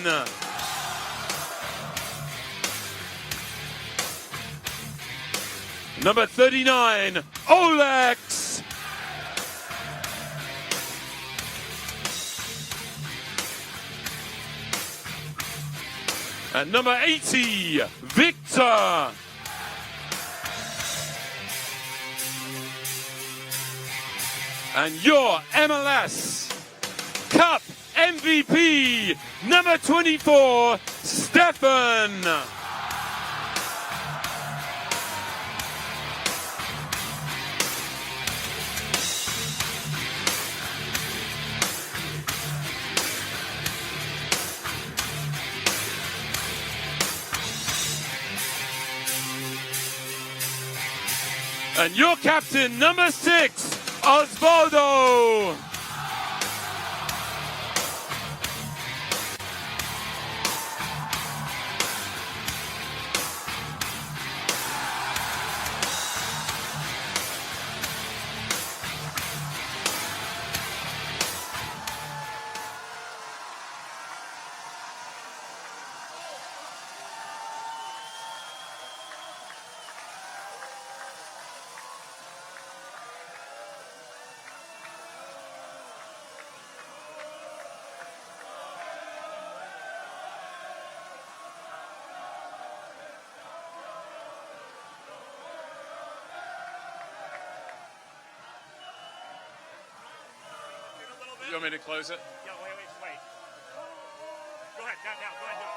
Number 39, Olex. And number 80, Victor. And your MLS Cup MVP, number 24, Stefan. And your captain, number 6, Osvaldo. You want me to close it? Yeah, wait. Go ahead, now, go ahead.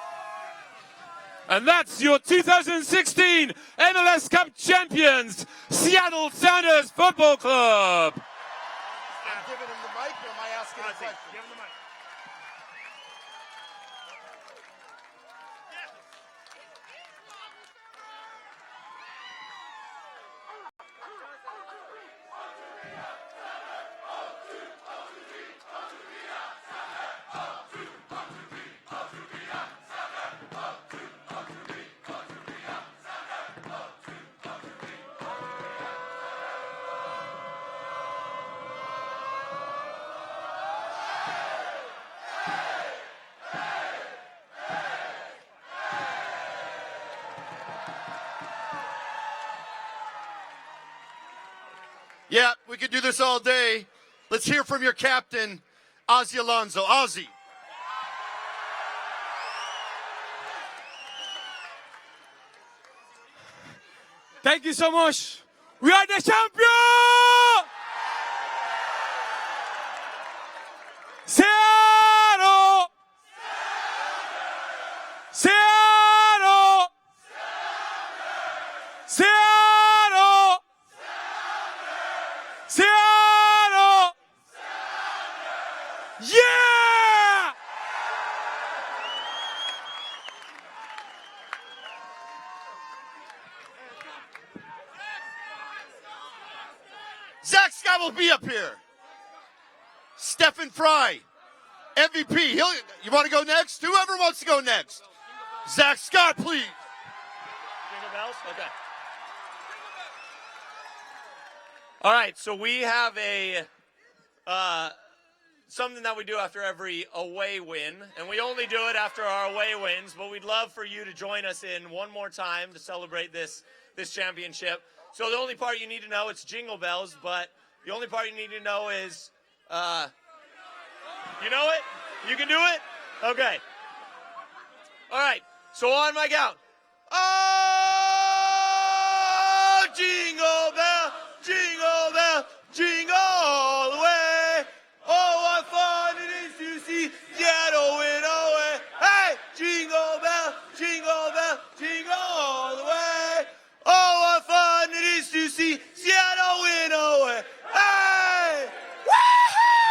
And that's your 2016 MLS Cup champions, Seattle Sounders Football Club. I'm giving him the mic, or am I asking a question? Give him the mic. Yeah, we could do this all day. Let's hear from your captain, Ozzy Alonso. Ozzy. Thank you so much. We are the champion! Seattle! Seattle! Seattle! Seattle! Yeah! Zach Scott will be up here. Stephen Fry, MVP. You want to go next? Whoever wants to go next. Zach Scott, please. Jingle bells? Okay. All right, so we have a something that we do after every away win, and we only do it after our away wins, but we'd love for you to join us in one more time to celebrate this championship. So the only part you need to know, it's jingle bells, but the only part you need to know is, you know it? You can do it? Okay. All right, so on my count. Oh, jingle bell, jingle bell, jingle all the way. Oh, what fun it is to see Seattle win away. Hey, jingle bell, jingle bell, jingle all the way. Oh, what fun it is to see Seattle win away. Hey! Woohoo!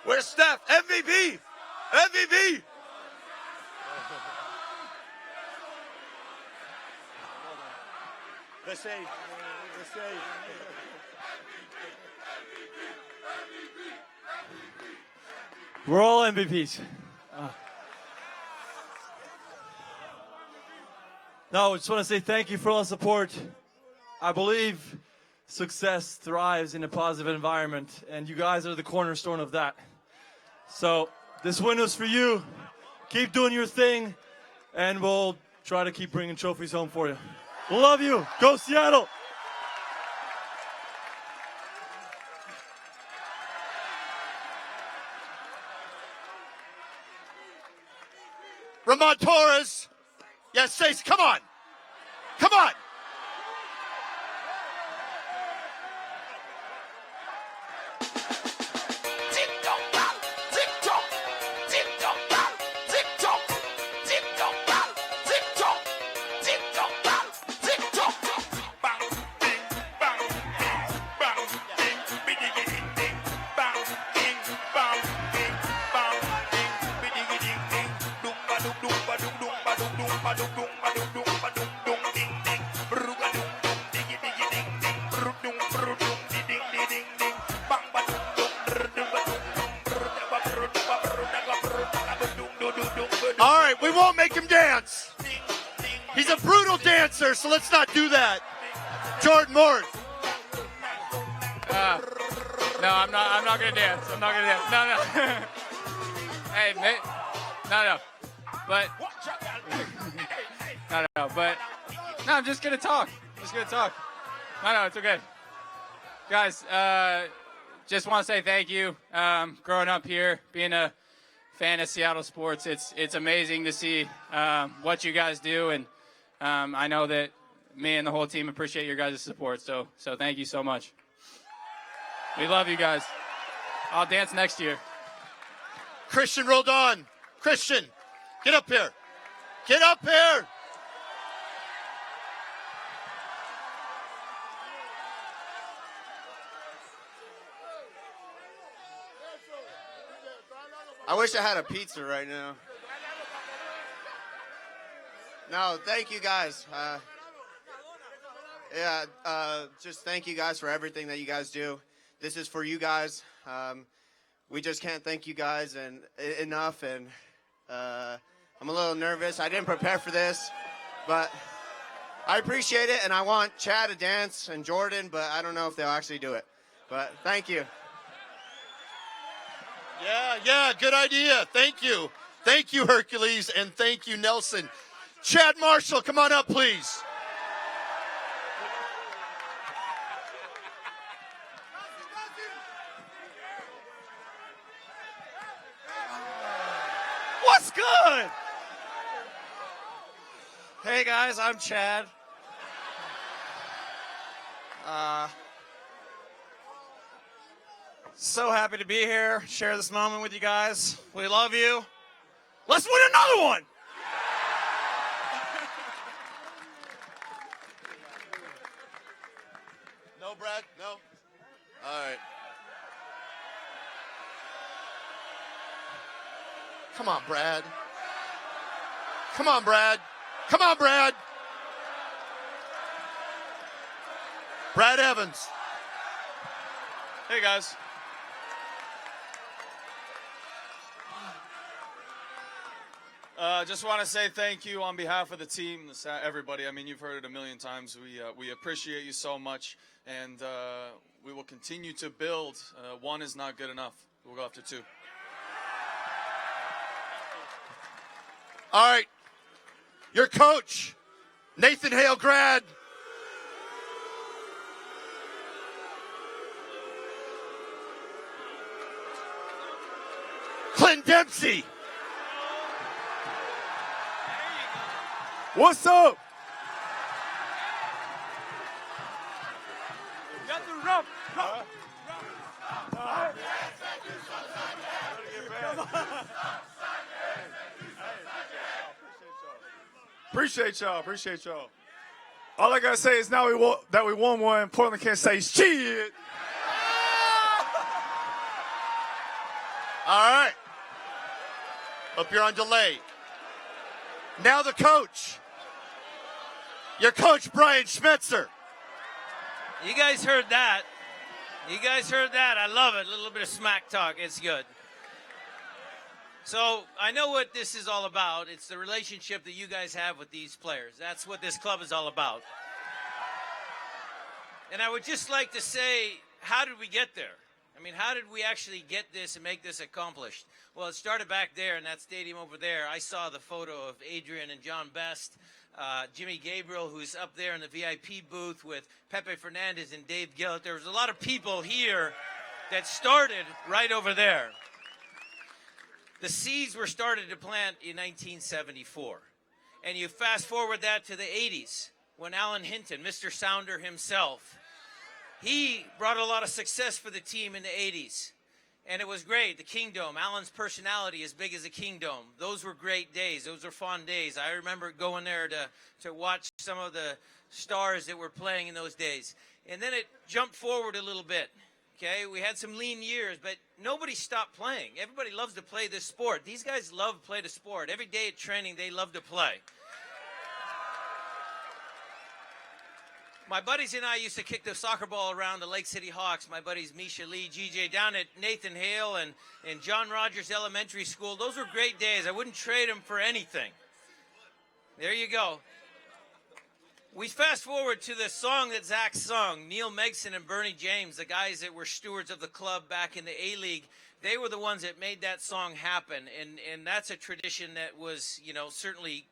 Where's Steph? MVP! MVP! The save. The save. We're all MVPs. No, I just want to say thank you for all the support. I believe success thrives in a positive environment, and you guys are the cornerstone of that. So this win was for you. Keep doing your thing, and we'll try to keep bringing trophies home for you. Love you. Go Seattle. Ramon Torres. Yes, Stace, come on. Come on. All right, we won't make him dance. He's a brutal dancer, so let's not do that. Jordan Morris. No, I'm not gonna dance. I'm not gonna dance. No. Hey, mate. No. But no, I'm just gonna talk. No, it's okay. Guys, just want to say thank you. Growing up here, being a fan of Seattle sports, it's amazing to see what you guys do, and I know that me and the whole team appreciate your guys' support. So thank you so much. We love you guys. I'll dance next year. Christian Roldan. Christian, get up here. Get up here. I wish I had a pizza right now. No, thank you guys. Just thank you guys for everything that you guys do. This is for you guys. We just can't thank you guys enough. And I'm a little nervous. I didn't prepare for this, but I appreciate it. And I want Chad to dance and Jordan, but I don't know if they'll actually do it. But thank you. Yeah, good idea. Thank you. Thank you, Hercules, and thank you, Nelson. Chad Marshall, come on up, please. What's good? Hey guys, I'm Chad. So happy to be here, share this moment with you guys. We love you. Let's win another one. No, Brad? No? All right. Come on, Brad. Come on, Brad. Come on, Brad. Brad Evans. Hey, guys. Just want to say thank you on behalf of the team, everybody. I mean, you've heard it a million times. We appreciate you so much, and we will continue to build. One is not good enough. We'll go after two. All right. Your coach, Nathan Hale grad. Clint Dempsey. What's up? Got the rump. Appreciate y'all. All I gotta say is now that we won one, Portland can't say shit. All right. Hope you're on delay. Now the coach. Your coach, Brian Schmetzer. You guys heard that. I love it. A little bit of smack talk. It's good. So I know what this is all about. It's the relationship that you guys have with these players. That's what this club is all about. And I would just like to say, how did we get there? I mean, how did we actually get this and make this accomplished? Well, it started back there in that stadium over there. I saw the photo of Adrian and John Best, Jimmy Gabriel, who's up there in the VIP booth with Pepe Fernandez and Dave Gillett. There was a lot of people here that started right over there. The seeds were started to plant in 1974. And you fast forward that to the 80s when Alan Hinton, Mr. Sounder himself, he brought a lot of success for the team in the 80s. And it was great. The Kingdome, Alan's personality as big as a Kingdome. Those were great days. Those were fun days. I remember going there to watch some of the stars that were playing in those days. And then it jumped forward a little bit. Okay, we had some lean years, but nobody stopped playing. Everybody loves to play this sport. These guys love to play the sport. Every day at training, they love to play. My buddies and I used to kick the soccer ball around the Lake City Hawks. My buddies Misha Lee, GJ, down at Nathan Hale and John Rogers Elementary School. Those were great days. I wouldn't trade them for anything. There you go. We fast forward to the song that Zach sung. Neil Megson and Bernie James, the guys that were stewards of the club back in the A-League, they were the ones that made that song happen. And that's a tradition that was, you know, certainly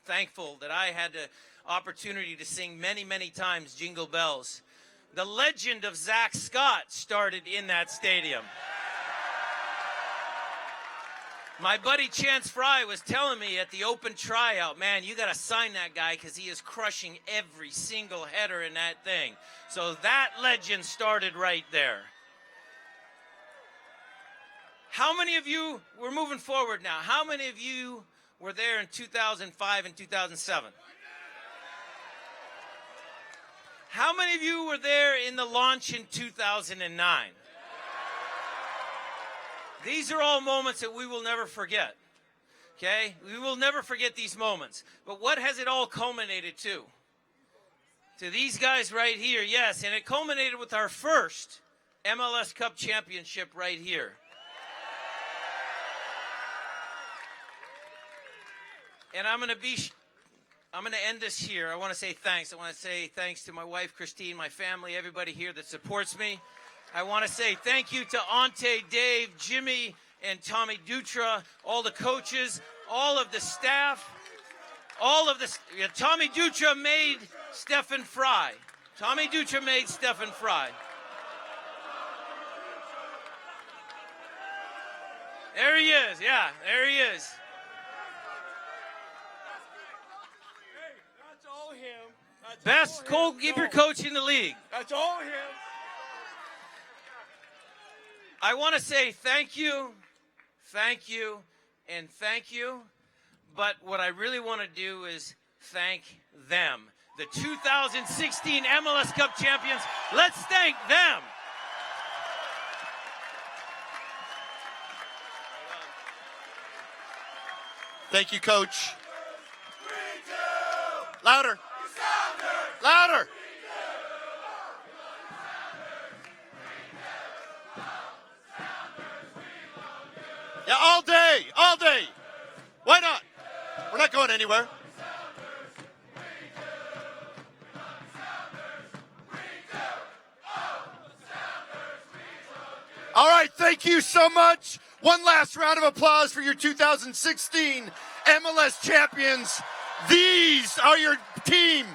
thankful that I had the opportunity to sing many, many times, Jingle Bells. The legend of Zach Scott started in that stadium. My buddy Chance Fry was telling me at the open tryout, man, you got to sign that guy because he is crushing every single header in that thing. So that legend started right there. How many of you, we're moving forward now, how many of you were there in 2005 and 2007? How many of you were there in the launch in 2009? These are all moments that we will never forget, okay? We will never forget these moments. But what has it all culminated to? To these guys right here, yes, and it culminated with our first MLS Cup championship right here. And I'm going to end this here. I want to say thanks. I want to say thanks to my wife, Christine, my family, everybody here that supports me. I want to say thank you to Ante, Dave, Jimmy, and Tommy Dutra, all the coaches, all of the staff, Tommy Dutra made Stephen Fry. Tommy Dutra made Stephen Fry. There he is. Yeah, there he is. That's all him. That's Best goalkeeper coach in the league. That's all him. I want to say thank you, and thank you. But what I really want to do is thank them. The 2016 MLS Cup champions. Let's thank them. Thank you, Coach. Louder. Louder. Yeah, all day, all day. Why not? We're not going anywhere. All right, thank you so much. One last round of applause for your 2016 MLS champions. These are your team.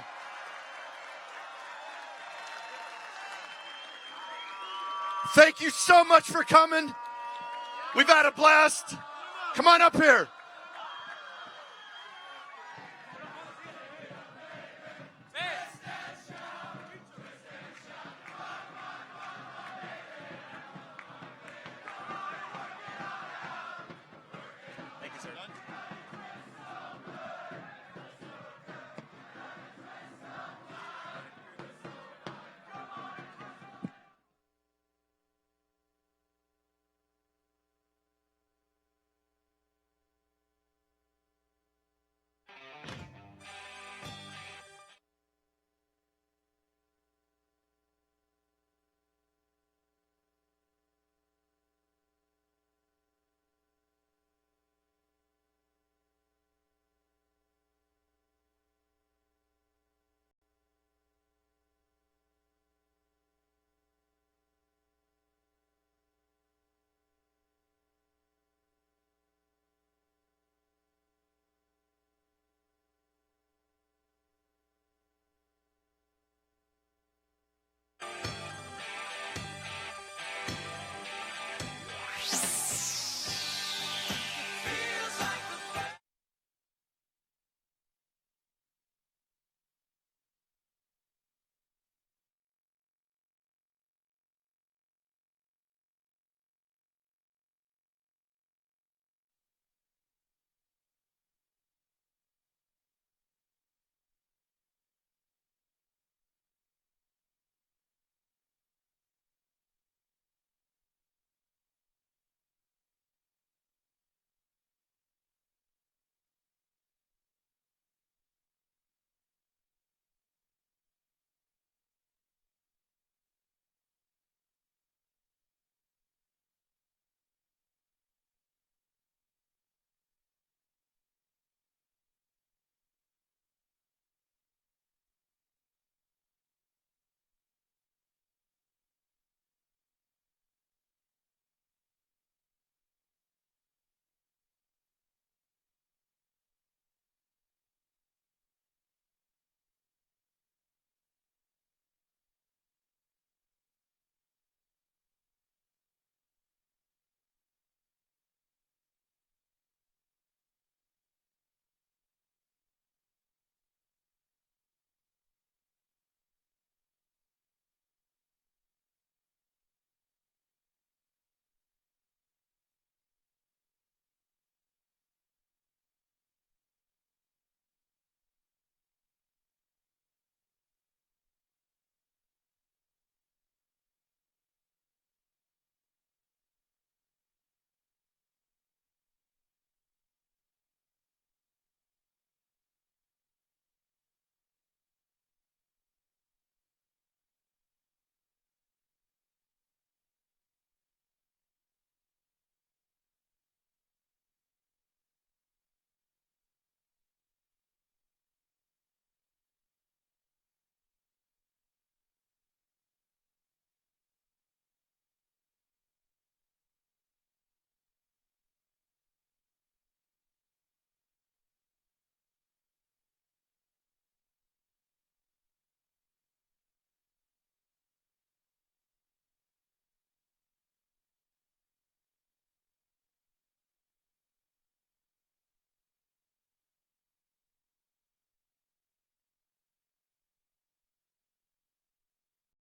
Thank you so much for coming. We've had a blast. Come on up here.